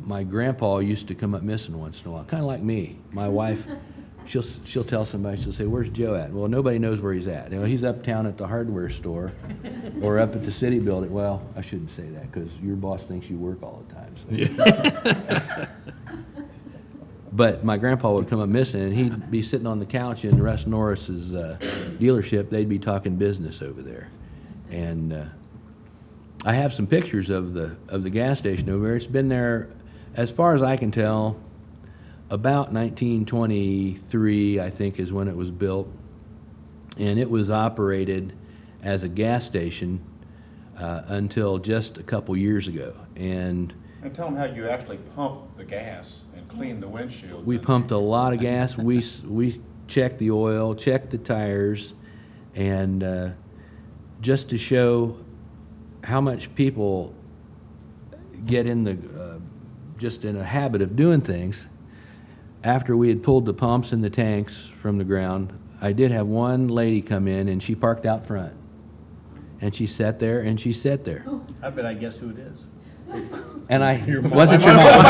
J: My grandpa used to come up missing once in a while, kind of like me. My wife, she'll tell somebody, she'll say, "Where's Joe at?" Well, nobody knows where he's at. You know, he's uptown at the hardware store or up at the city building. Well, I shouldn't say that because your boss thinks you work all the time. So. But my grandpa would come up missing, and he'd be sitting on the couch in Russ Norris's dealership. They'd be talking business over there, and I have some pictures of the gas station over there. It's been there, as far as I can tell, about 1923, I think, is when it was built, and it was operated as a gas station until just a couple years ago. And
C: tell them how you actually pump the gas and clean the windshields.
J: we pumped a lot of gas. We checked the oil, checked the tires, and just to show how much people get in the just in a habit of doing things. After we had pulled the pumps and the tanks from the ground, I did have one lady come in, and she parked out front, and she sat there and she sat there.
H: I bet I guess who it is.
J: And I wasn't your mom.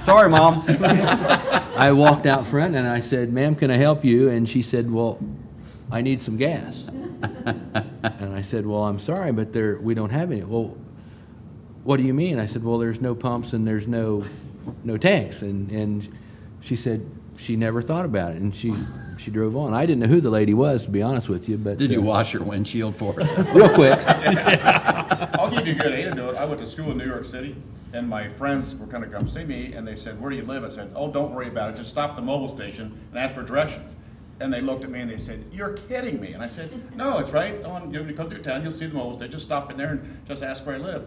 D: Sorry, Mom.
J: I walked out front and I said, "Ma'am, can I help you?" And she said, "Well, I need some gas." And I said, "Well, I'm sorry, but we don't have any." "Well, what do you mean?" I said, "Well, there's no pumps and there's no tanks." And she said she never thought about it, and she drove on. I didn't know who the lady was, to be honest with you, but
F: Did you wash your windshield for her?
J: real quick.
C: I'll give you a good anecdote. I went to school in New York City, and my friends were going to come see me, and they said, "Where do you live?" I said, "Oh, don't worry about it. Just stop at the mobile station and ask for directions." And they looked at me and they said, "You're kidding me." And I said, "No, it's right. When you come through town, you'll see the mobile station. Just stop in there and just ask where I live."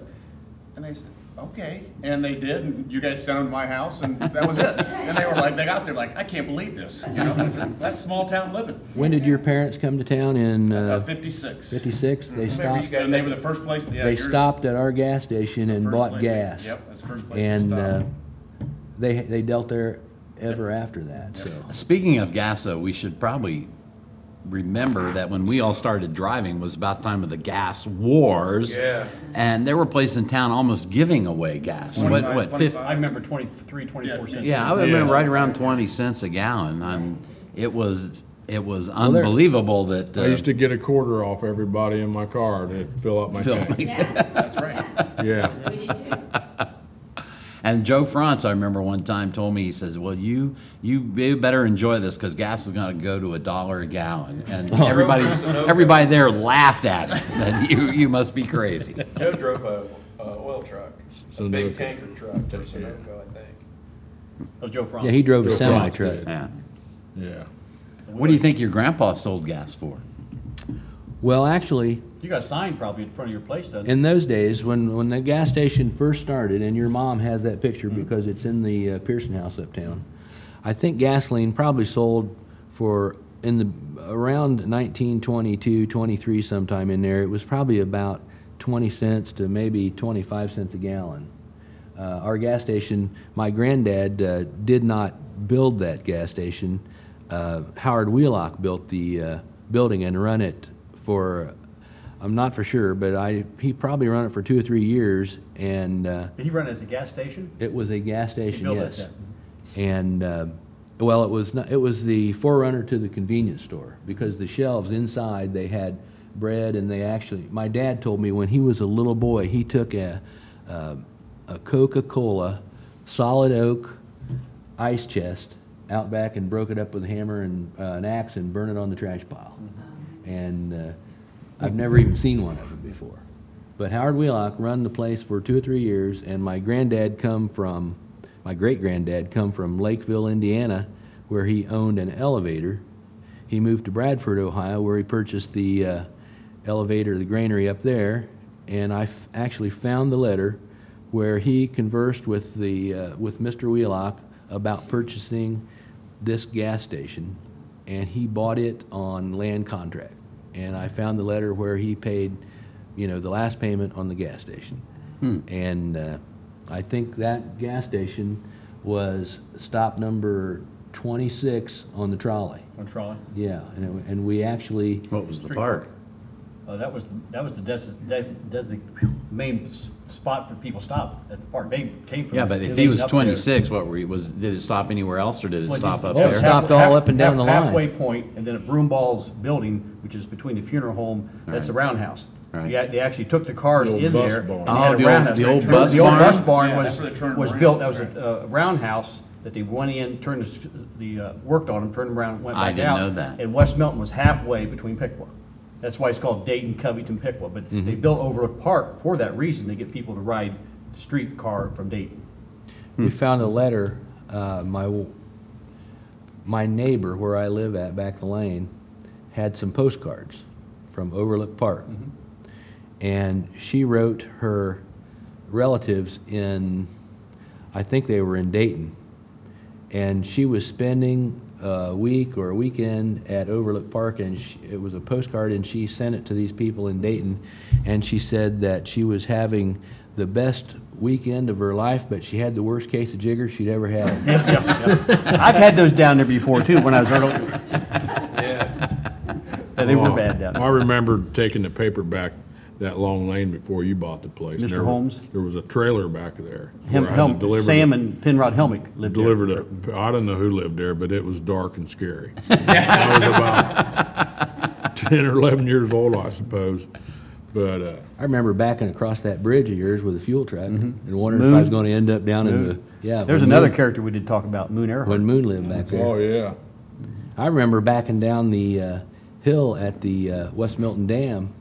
C: And they said, "Okay." And they did, and you guys sent them to my house, and that was it. And they were like, they got there like, "I can't believe this." You know, I said, "That's small town living."
J: When did your parents come to town? In
C: 56.
J: 56? They stopped.
C: And they were the first place. Yeah,
J: They
C: yours-
J: stopped at our gas station and
C: first
J: bought
C: place they-
J: gas.
C: Yep, that's the first place they
J: And
C: stopped.
J: they dealt there ever after that. So
F: Speaking of gas, though, we should probably remember that when we all started driving was about time of the gas wars.
B: Yeah.
F: And there were places in town almost giving away gas. What,
C: 25.
H: I remember 23, 24 cents.
F: Yeah, I would have been right around 20 cents a gallon. It was unbelievable that.
I: I used to get a quarter off everybody in my car to fill up my tank.
C: That's right.
I: Yeah.
A: We did too.
F: And Joe Frantz, I remember one time told me, he says, "Well, you better enjoy this because gas is going to go to $1 a gallon." And everybody there laughed at it. That you must be crazy.
B: Joe drove a oil truck, a big
I: Sunoco.
B: tanker truck for Sunoco, I think.
H: Oh, Joe Franz.
J: yeah, he drove a
I: Joe
J: semi
I: Franz
J: truck.
I: did.
F: Yeah.
I: Yeah.
F: What do you think your grandpa sold gas for?
J: Well, actually,
H: You got a sign probably in front of your place, doesn't it?
J: in those days, when the gas station first started, and your mom has that picture because it's in the Pearson House uptown, I think gasoline probably sold for around 1922, 23 sometime in there. It was probably about 20 cents to maybe 25 cents a gallon. Our gas station, my granddad did not build that gas station. Howard Wheelock built the building and run it for, I'm not for sure, but he probably run it for 2 or 3 years, and
H: Did he run it as a gas station?
J: it was a gas
H: He
J: station,
H: built
J: yes.
H: that.
J: And, well, it was not, it was the forerunner to the convenience store, because the shelves inside, they had bread, and they actually, my dad told me when he was a little boy, he took a Coca-Cola solid oak ice chest out back and broke it up with a hammer and an axe and burned it on the trash pile. And I've never even seen one of them before. But Howard Wheelock run the place for 2 or 3 years, and my great-granddad come from Lakeville, Indiana, where he owned an elevator. He moved to Bradford, Ohio, where he purchased the elevator, the granary up there, and I actually found the letter where he conversed with Mr. Wheelock about purchasing this gas station, and he bought it on land contract. And I found the letter where he paid, the last payment on the gas station. And I think that gas station was stop number 26 on the trolley.
H: On trolley?
J: Yeah, and we actually.
F: What was the park?
H: That was the main spot for people stopped at the park. They came from.
F: Yeah, but if he was 26, did it stop anywhere else, or did it stop up
J: Well,
F: there?
J: it stopped all up and down the line.
H: Halfway point, and then at Broomballs building, which is between the funeral home, that's the roundhouse.
F: Right.
H: They actually took the cars
I: The old
H: in
I: bus
H: there.
I: barn.
H: and had
F: Oh,
H: a roundhouse.
F: the old
H: They
F: bus
H: The old
F: barn?
H: bus barn
K: Yeah, that's where they turned
H: was
K: around.
H: built, that was a roundhouse that they went in, worked on them, turned them around, went
F: I
H: back
F: didn't
H: out.
F: know that.
H: And West Milton was halfway between Piqua. That's why it's called Dayton, Covington, Piqua. But they built Overlook Park for that reason, to get people to ride the streetcar from Dayton.
J: We found a letter, my neighbor where I live at back the lane had some postcards from Overlook Park. And she wrote her relatives I think they were in Dayton. And she was spending a week or a weekend at Overlook Park, and it was a postcard, and she sent it to these people in Dayton. And she said that she was having the best weekend of her life, but she had the worst case of jiggers she'd ever had.
H: I've had those down there before too, when I was early. Yeah, they were bad down
I: I
H: there.
I: remember taking the paper back that long lane before you bought the place.
H: Mr.
I: There-
H: Holmes?
I: There was a trailer back there. where I had to deliver
H: Sam
I: the-
H: and Penrod Helmick lived there.
I: Delivered I don't know who lived there, but it was dark and scary. I was about 10 or 11 years old, I suppose. But,
J: I remember backing across that bridge of yours with a fuel truck and wondering if I was going to end up down in the,
H: There's
J: when
H: another
J: Moon-
H: character we did talk about, Moon Earhart.
J: when Moon lived back there.
I: oh, yeah.
J: I remember backing down the hill at the West Milton Dam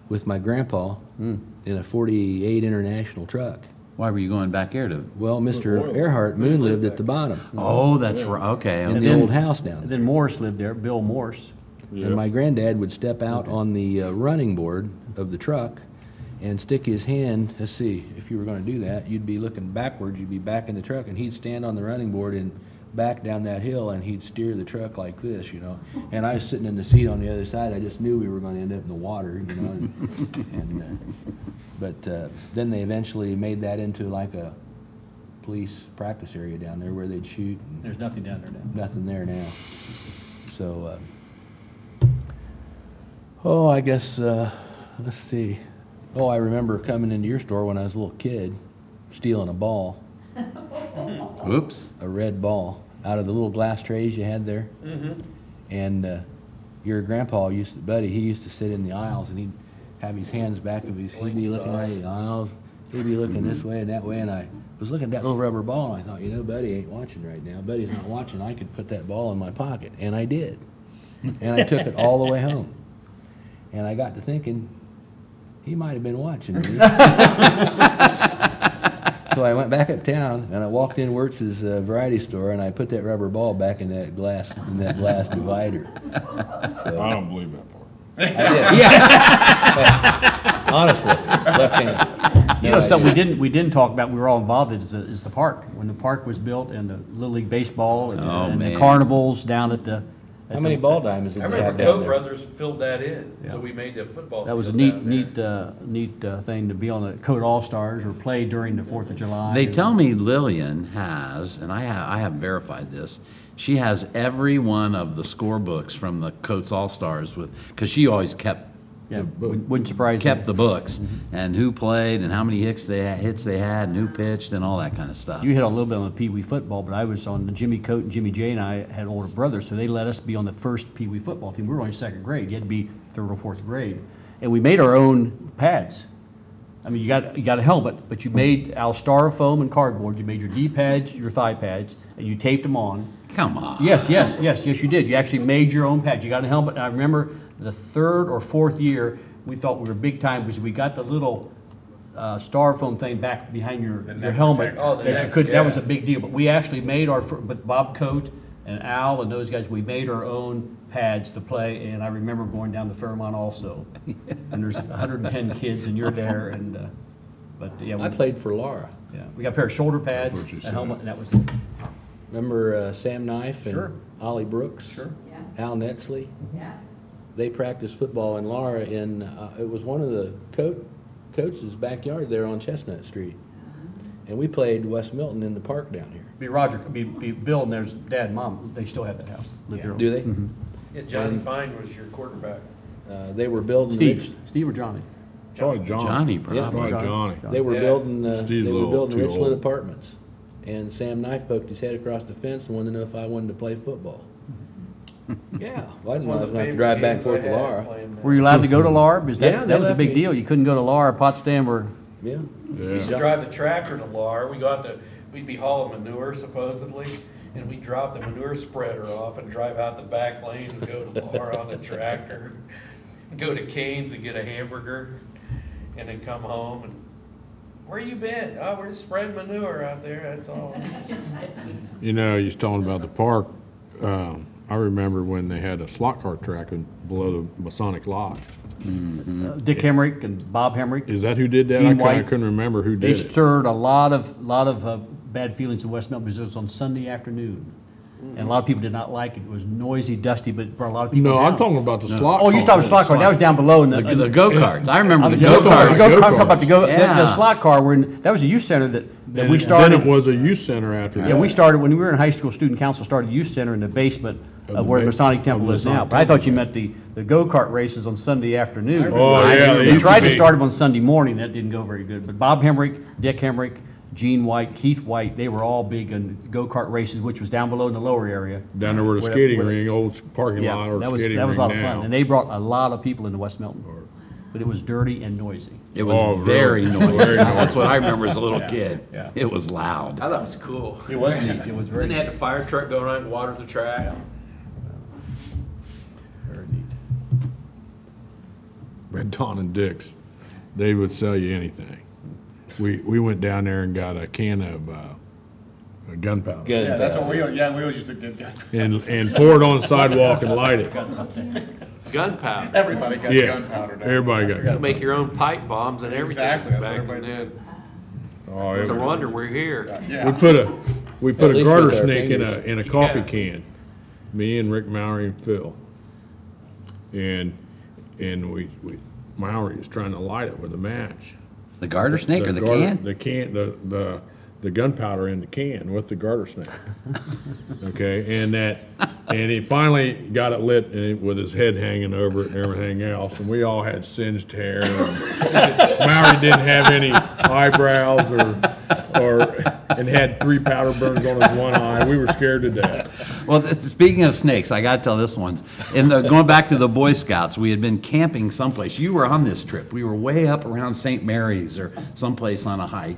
J: with my grandpa in a 48 International truck.
F: Why were you going back there to?
J: Well, Mr. Earhart, Moon lived at the bottom
F: Oh, that's right, okay.
J: in
F: okay.
J: the old house down
H: And
J: there.
H: then Morris lived there, Bill Morris.
J: And my granddad would step out on the running board of the truck and stick his hand, let's see, if you were going to do that, you'd be looking backwards, you'd be back in the truck, and he'd stand on the running board and back down that hill, and he'd steer the truck like this, And I was sitting in the seat on the other side. I just knew we were going to end up in the water, But then they eventually made that into like a police practice area down there where they'd shoot. And
H: There's nothing down there now.
J: nothing there now. So, I guess, let's see. Oh, I remember coming into your store when I was a little kid, stealing a ball.
F: Oops.
J: A red ball out of the little glass trays you had there. And your grandpa he used to sit in the aisles, and he'd have his hands back of he'd be looking at the aisles, he'd be looking this way and that way, and I was looking at that little rubber ball, and I thought, Buddy ain't watching right now. Buddy's not watching. I could put that ball in my pocket, and I did. And I took it all the way home. And I got to thinking, he might have been watching me. So I went back uptown, and I walked in Wertz's variety store, and I put that rubber ball back in that glass divider. So,
I: I don't believe that part.
J: I did. Yeah. Honestly, left hand.
H: Something we didn't talk about, we were all involved in, is the park. When the park was built, and the Little League Baseball, and the
F: man.
H: carnivals down at the.
J: How many ball diamonds did
B: I
J: they have
B: remember
J: down
B: Koch
J: there?
B: brothers filled that in, so we made a football
H: That was a
B: field
H: neat
B: down there.
H: thing to be on the Code All-Stars or play during the 4th of July.
F: They tell me Lillian has, and I have verified this, she has every one of the scorebooks from the Coates All-Stars because she always kept
D: Yeah, wouldn't surprise me.
F: kept the books, and who played, and how many hits they had, and who pitched, and all that kind of stuff.
D: You hit a little bit on the Pee Wee football, but I was on the Jimmy Coate and Jimmy J, and I had older brothers, so they let us be on the first Pee Wee football team. We were only second grade. You had to be third or fourth grade. And we made our own pads. I mean, you got a helmet, but you made out of styrofoam and cardboard. You made your D pads, your thigh pads, and you taped them on.
F: Come on.
D: Yes, you did. You actually made your own pads. You got a helmet, and I remember the third or fourth year, we thought we were big time because we got the little styrofoam thing back behind your helmet. That you could. That was a big deal. But we actually made but Bob Coate and Al and those guys, we made our own pads to play, and I remember going down to Fairmont also. And there's 110 kids, and you're there, and but yeah,
J: I played for Laura.
D: yeah, we got a pair of shoulder pads, a helmet, and that was it.
J: Remember Sam Knife and
D: Sure.
J: Ollie Brooks?
D: Sure.
J: Al Netzley?
A: Yeah.
J: They practiced football in Laura in, it was one of the coach's backyard there on Chestnut Street. And we played West Milton in the park down here.
D: Be Bill, and there's Dad and Mom. They still have that house. Live there.
J: Do they?
B: Yeah, Johnny Fine was your quarterback.
J: They were building.
D: Steve or Johnny?
I: Probably John.
F: Johnny,
J: Yeah.
I: Probably
F: probably.
I: Johnny.
J: They were
B: Yeah.
J: building,
I: Steve's a little too
J: Richland
I: old.
J: Apartments. And Sam Knife poked his head across the fence and wanted to know if I wanted to play football. Yeah, well, I didn't know I was going to have to drive back and forth to Laura.
D: Were you allowed to go to Laura? Because
J: Yeah, they
D: that was a
J: left
D: big
J: me.
D: deal. You couldn't go to Laura, Potsdam, or
J: Yeah.
B: We used to drive the tractor to Lar. We'd be hauling manure supposedly, and we'd drop the manure spreader off and drive out the back lane and go to Lar on the tractor. Go to Cane's and get a hamburger, and then come home and, where you been? Oh, we're just spreading manure out there, that's all.
I: You know, you was talking about the park. I remember when they had a slot car track below the Masonic Lodge.
D: Dick Hemrick and Bob Hemrick.
I: Is that who did that?
D: Gene
I: I
D: White.
I: couldn't remember who
D: They
I: did it.
D: stirred a lot of bad feelings in West Milton because it was on Sunday afternoon. And a lot of people did not like it. It was noisy, dusty, but it brought a lot of people
I: No,
D: down.
I: I'm talking about the slot.
D: Oh, you
I: car.
D: talking slot car. That was down below in the
F: go-karts. I remember the
D: The
F: go-karts.
D: go-kart, talking about the
F: Yeah.
D: slot car, that was a youth center that
I: And
D: we
I: then
D: started.
I: it was a youth center after that.
D: Yeah, we started, when we were in high school, student council started a youth center in the basement of where the Masonic Temple is now. But I thought you meant the go-kart races on Sunday afternoon.
I: Oh, yeah, they
D: They
I: used
D: tried
I: to
D: to
I: be.
D: start them on Sunday morning, that didn't go very good. But Bob Hemrick, Dick Hemrick, Gene White, Keith White, they were all big in go-kart races, which was down below in the lower area.
I: Down there where the
D: Where-
I: skating
D: where-
I: ring, old parking lot or
D: that
I: skating
D: was a lot
I: ring
D: of fun.
I: now.
D: And they brought a lot of people into West Milton. But it was dirty and noisy.
F: It was
I: Oh,
F: very
I: really?
F: noisy.
I: Very
F: That's what
I: noisy.
F: I remember as a little kid.
D: yeah.
F: It was loud.
B: I thought it was cool.
D: It was neat, it was very
B: Then they
D: neat.
B: had the fire truck go around and water the track.
D: Very neat.
I: Red Dawn and Dick's, they would sell you anything. We went down there and got a can of gunpowder
J: Good.
G: That's what we always used to get.
I: and pour it on the sidewalk and light it.
B: Gunpowder.
G: Everybody got
I: Yeah,
G: gunpowder down
I: everybody
B: You
I: got.
B: make your own pipe bombs and everything
G: Exactly, that's what
B: back
G: everybody
B: then.
I: Oh, it
B: It's a
I: was-
B: wonder we're here.
G: Yeah.
I: we put
J: At
I: a
J: least
I: garter
J: with our
I: snake
J: fingers.
I: in a coffee can. Me and Rick Mowry and Phil. And we Mowry was trying to light it with a match.
F: The garter snake or the
I: garter-
F: can?
I: The can, the gunpowder in the can with the garter snake. Okay, and he finally got it lit with his head hanging over it and everything else, and we all had singed hair. Mowry didn't have any eyebrows and had 3 powder burns on his one eye. We were scared to death.
F: Well, speaking of snakes, I got to tell this one. Going back to the Boy Scouts, we had been camping someplace. You were on this trip. We were way up around St. Mary's or someplace on a hike.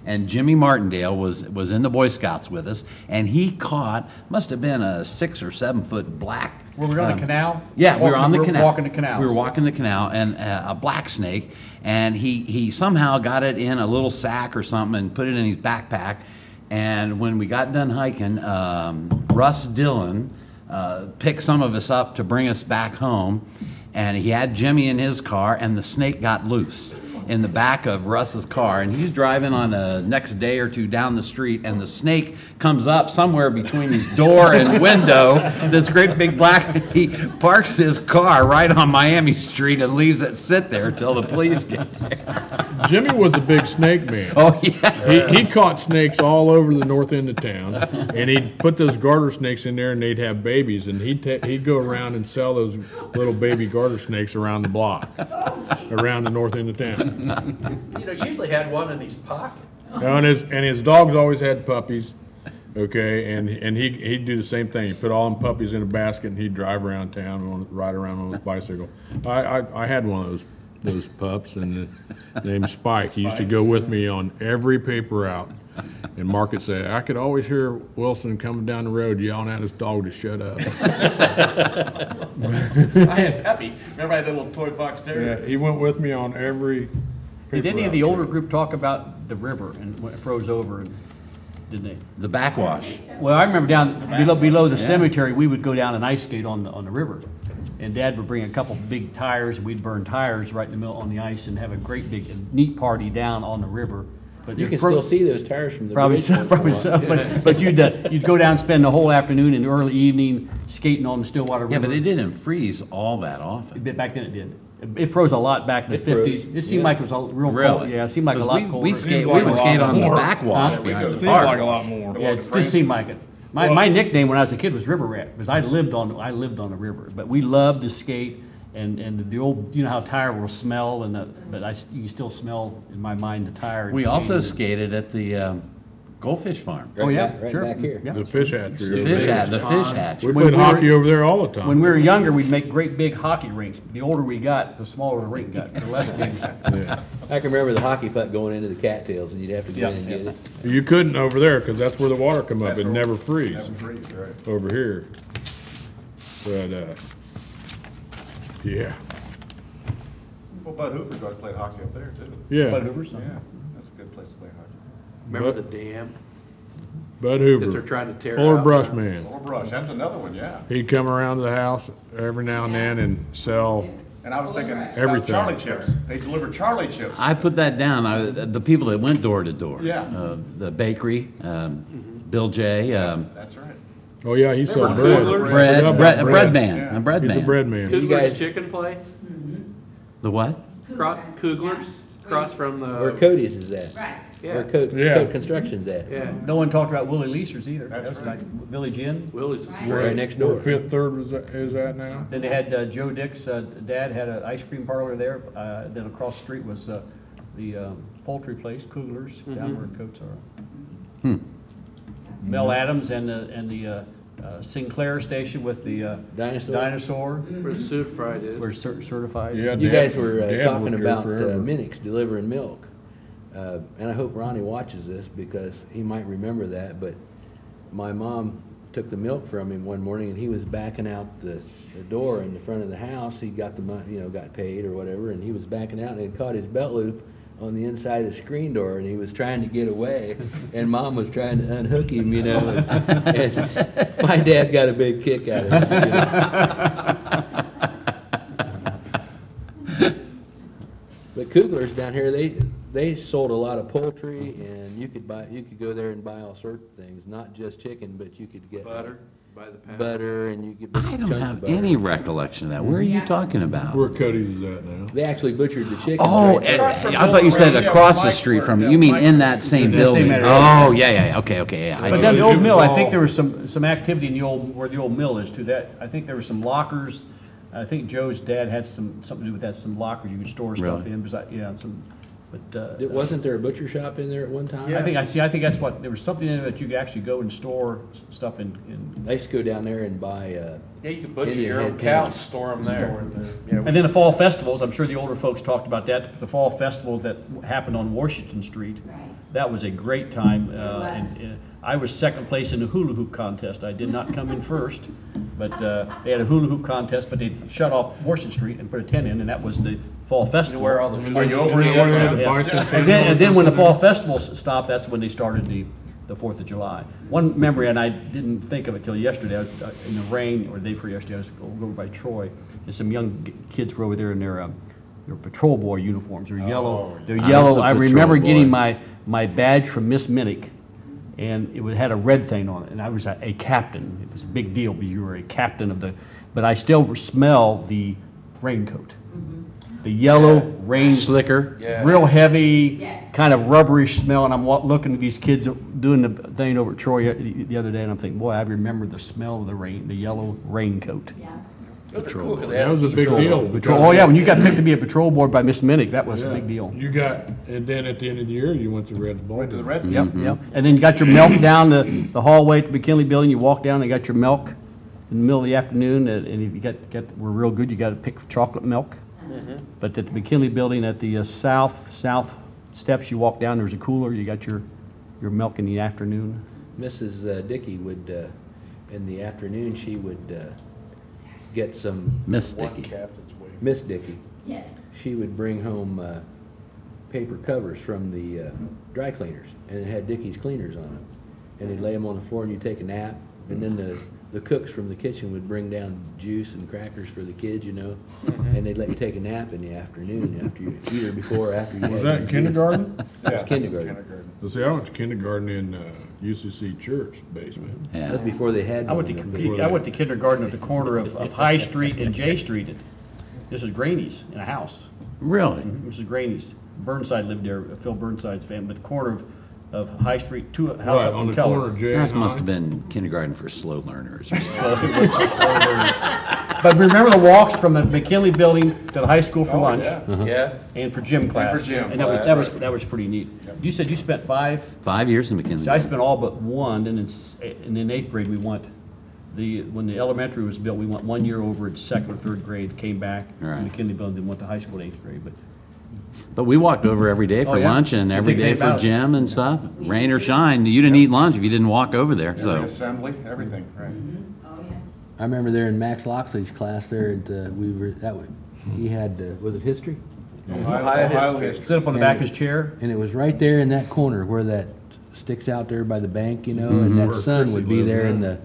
F: And Jimmy Martindale was in the Boy Scouts with us, and he caught, must have been a 6 or 7 foot black.
D: Were we on the canal?
F: Yeah, we were on the canal.
D: Walking the canal.
F: We were walking the canal, and a black snake, and he somehow got it in a little sack or something and put it in his backpack. And when we got done hiking, Russ Dillon picked some of us up to bring us back home, and he had Jimmy in his car, and the snake got loose. in the back of Russ's car, and he's driving on a next day or two down the street, and the snake comes up somewhere between his door and window, this great big black, he parks his car right on Miami Street and leaves it sit there till the police get there.
I: Jimmy was a big snake man.
F: Oh, yeah.
I: He caught snakes all over the north end of town, and he'd put those garter snakes in there, and they'd have babies, and he'd go around and sell those little baby garter snakes around the block, around the north end of town.
B: You know, usually had one in his pocket.
I: And his dogs always had puppies, okay, and he'd do the same thing. He'd put all them puppies in a basket, and he'd drive around town, ride around on his bicycle. I had one of those pups, and named Spike. He used to go with me on every paper out. And Mark would say, I could always hear Wilson coming down the road yelling at his dog to shut up.
B: I had Peppy. Remember I had that little toy fox terrier?
I: Yeah, he went with me on every paper
H: Did any of
I: out
H: the older
I: trip.
H: group talk about the river and when it froze over, and didn't they?
F: The backwash.
H: Well, I remember down below the cemetery, we would go down and ice skate on the river. And Dad would bring a couple big tires, and we'd burn tires right in the middle on the ice and have a great big neat party down on the river. But
E: You
H: it
E: can
H: fro-
E: still see those tires from the
H: Probably
E: bridge
H: so,
E: once in a
H: probably
E: while.
H: so. But you'd go down and spend the whole afternoon and early evening skating on the Stillwater River.
F: Yeah, but it didn't freeze all that often.
H: Back then it did. It froze a lot back in the
E: It froze,
H: 50s. It seemed
E: yeah.
H: like it was a real cold.
F: Really?
H: Yeah, it seemed like a
F: 'Cause
H: lot
F: we
H: colder.
F: would skate on the backwash
H: Huh?
F: behind the
I: Seemed
F: park.
I: like a lot more.
H: Yeah, it just seemed like it. My nickname when I was a kid was River Rat, because I lived on the river. But we loved to skate, and the old, you know how tire will smell, you can still smell, in my mind, the tire. and
F: We also
H: skating.
F: skated at the goldfish farm.
H: Oh, yeah,
E: Right
H: sure.
E: back here.
H: Yeah.
I: The fish hatchery.
F: The fish hatch.
I: We
H: When
I: played
H: we were-
I: hockey over there all the time.
H: When we were younger, we'd make great big hockey rinks. The older we got, the smaller the rink got, the less big.
I: Yeah.
E: I can remember the hockey puck going into the cattails, and you'd have to go in and get it.
I: You couldn't over there, because that's where the water come up. It never freeze over here. But, yeah.
C: Well, Bud Hoover's got to play hockey up there, too.
I: Yeah,
H: Bud Hoover's?
C: Yeah, that's a good place to play hockey.
B: Remember the dam
I: Bud
B: that they're
I: Hoover,
B: trying to tear
I: Fuller
B: out?
I: Brush Man.
C: Little Brush, that's another one, yeah.
I: He'd come around to the house every now and then and sell.
C: And I was thinking about
I: Everything.
C: Charlie chips. They deliver Charlie chips.
F: I put that down, the people that went door to door.
C: Yeah.
F: The bakery, Bill J.
C: That's right.
I: Oh, yeah, he sold
B: Remember
I: bread.
B: Coolers?
F: Bread,
I: Forgot about
F: bread man,
C: Yeah.
F: a bread
I: He's a
F: man.
I: bread man.
B: Kugler's
E: guys-
B: Chicken Place?
F: The what?
B: Kugler's, across from
E: Where
B: the,
E: Cody's is at.
A: Right.
E: Where
B: yeah,
E: Code Construction's at.
B: yeah.
H: No one talked about Willie Leaser's either.
C: That's
H: That was
C: right.
H: like Village Inn.
B: Willie's is
E: Right
B: great.
E: next
I: Where
E: door.
I: Fifth Third is at now?
H: Then they had Joe Dick's dad had an ice cream parlor there. Then across the street was the poultry place, Kugler's, down where Coats are. Mel Adams and the Sinclair station with the dinosaur,
B: Where the suit fried is.
H: were certified.
I: Yeah,
E: You
I: Dad-
E: guys were
I: Dad
E: talking
I: worked there
E: about
I: forever.
E: Minix delivering milk. And I hope Ronnie watches this because he might remember that, but my mom took the milk from him one morning and he was backing out the door in the front of the house. He got the money, got paid or whatever, and he was backing out and had caught his belt loop on the inside of the screen door and he was trying to get away and Mom was trying to unhook him, and my dad got a big kick out of it. But Kugler's down here, they sold a lot of poultry, and you could go there and buy all sorts of things, not just chicken, but you could get
B: Butter, by the pound.
E: butter, and you get
F: I
E: chunks
F: don't
E: of
F: have
E: butter.
F: any recollection of that. Where are you talking about?
I: Where Cody's is at now.
E: They actually butchered the chicken.
F: Oh, I thought you said across the street from it. You mean in that same building?
H: area.
F: Oh, yeah, okay, yeah. I
H: But
F: get
H: then
F: it.
H: the old
I: It
H: mill,
I: was
H: I think
I: all-
H: there was some activity in where the old mill is too. That, I think there were some lockers. I think Joe's dad had something to do with that, some lockers you could store stuff
F: Really?
H: in, but
E: Wasn't there a butcher shop in there at one time?
H: I think that's what, there was something in there that you could actually go and store stuff in.
E: I used to go down there and buy,
B: Yeah, you could butcher
E: Indian
B: your own
E: head
B: cow and
E: cannons.
B: store them there. Yeah,
H: And then the fall festivals, I'm sure the older folks talked about that, the fall festival that happened on Washington Street. That was a great time. And I was second place in the hula hoop contest. I did not come in first, but they had a hula hoop contest, but they shut off Washington Street and put a tent in, and that was the fall festival.
B: where all the
I: Are you over there where the
H: Yeah.
I: bicycle?
H: And then when the fall festival stopped, that's when they started the 4th of July. One memory, and I didn't think of it till yesterday, I was in the rain, or the day before yesterday, I was over by Troy, and some young kids were over there in their
D: They're patrol boy uniforms. They're yellow.
I: yeah.
D: They're
F: I was
D: yellow.
F: a
D: I
F: patrol
D: remember
F: boy.
D: getting my badge from Miss Minnick, and it had a red thing on it, and I was a captain. It was a big deal because you were a captain of the, but I still smell the raincoat. The yellow rain.
F: Slicker.
D: Real heavy,
A: Yes.
D: kind of rubberish smell, and I'm looking at these kids doing the thing over at Troy the other day, and I'm thinking, boy, I remember the smell of the rain, the yellow raincoat.
A: Yeah.
F: Patrol boy.
I: That was a big deal.
D: Patrol, oh yeah, when you got picked to be a patrol board by Miss Minnick, that was a big deal.
I: You got, and then at the end of the year, you went to Red's Ball.
C: Went to the Reds game.
D: Yep, yep. And then you got your milk down the hallway at the McKinley Building. You walk down, they got your milk in the middle of the afternoon, and if you were real good, you got to pick chocolate milk. But at the McKinley Building, at the south steps, you walk down, there's a cooler, you got your milk in the afternoon.
E: Mrs. Dickey would, in the afternoon, she would get some,
F: Miss Dickey.
E: Miss Dickey,
A: Yes.
E: she would bring home paper covers from the dry cleaners, and it had Dickey's cleaners on them. And they'd lay them on the floor and you'd take a nap, and then the cooks from the kitchen would bring down juice and crackers for the kids, you know, and they'd let you take a nap in the afternoon after you, either before or after you.
I: Was
E: had
I: that
E: your
I: kindergarten?
E: It was kindergarten.
I: See, I went to kindergarten in UCC church basement.
E: That was before they had
D: I went
E: one.
D: to kindergarten at the corner of High Street and J Street. This is Graney's in a house.
F: Really?
D: Mrs. Graney's. Burnside lived there, Phil Burnside's family, at the corner of High Street, a house
I: Right,
D: up
I: on
D: in
I: the corner
D: Keller.
I: of J
F: That
I: and
F: must
I: I.
F: have been kindergarten for slow learners. Or something.
D: But remember the walks from the McKinley Building to the high school for lunch?
B: Yeah.
D: And for gym class.
C: gym
D: And that was pretty neat. You said you spent 5?
F: 5 years in McKinley.
D: See, I spent all but 1, and in 8th grade, we went, when the elementary was built, we went 1 year over at 2nd or 3rd grade, came back to
F: Right.
D: McKinley Building, then went to high school in 8th grade, but.
F: But we walked over every day for
D: Oh, yeah?
F: lunch and
D: You
F: every
D: think
F: day
D: they
F: for
D: about it?
F: gym and stuff. Rain or shine, you didn't eat lunch if you didn't walk over there,
C: Every
F: so.
C: assembly, everything, right.
A: Oh, yeah.
E: I remember there in Max Loxley's class there, he had, was it history?
C: Ohio history.
D: Sit up on the back of his chair.
E: And it was right there in that corner where that sticks out there by the bank, you know, and that
I: Where
E: sun would be
I: Chrissy
E: there
I: lives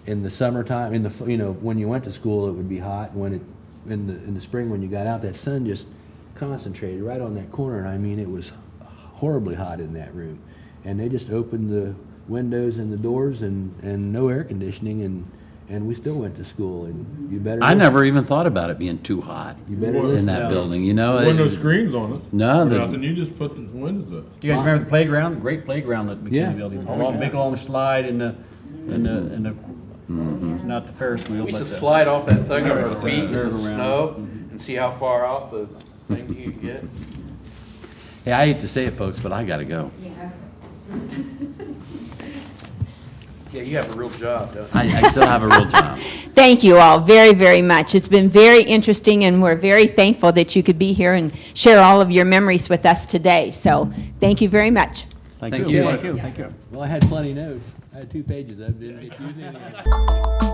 E: in the summertime, you know, when you went to school, it would be hot. In the spring, when you got out, that sun just concentrated right on that corner, and I mean, it was horribly hot in that room. And they just opened the windows and the doors and no air conditioning, and we still went to school, and you better.
F: I never even thought about it being too hot
E: You better
I: Well,
F: in
E: listen.
F: that building, you know?
I: There wasn't no screens on it.
F: No,
I: Or
F: the-
I: nothing, you just put the windows up.
D: Do you guys remember the playground? Great playground at McKinley
E: Yeah.
D: Building. Big long slide in the not the Ferris wheel,
B: We
D: but
B: used to
D: the.
B: slide off that thing on our feet in the
D: Around.
B: snow and see how far off the thing you could get.
F: Hey, I hate to say it, folks, but I gotta go.
A: Yeah.
B: Yeah, you have a real job, don't you?
F: I still have a real job.
A: Thank you all very, very much. It's been very interesting, and we're very thankful that you could be here and share all of your memories with us today. So thank you very much.
F: Thank you.
D: Thank you. Thank you.
E: Well, I had plenty of notes. I had 2 pages of them, didn't get to use any of them.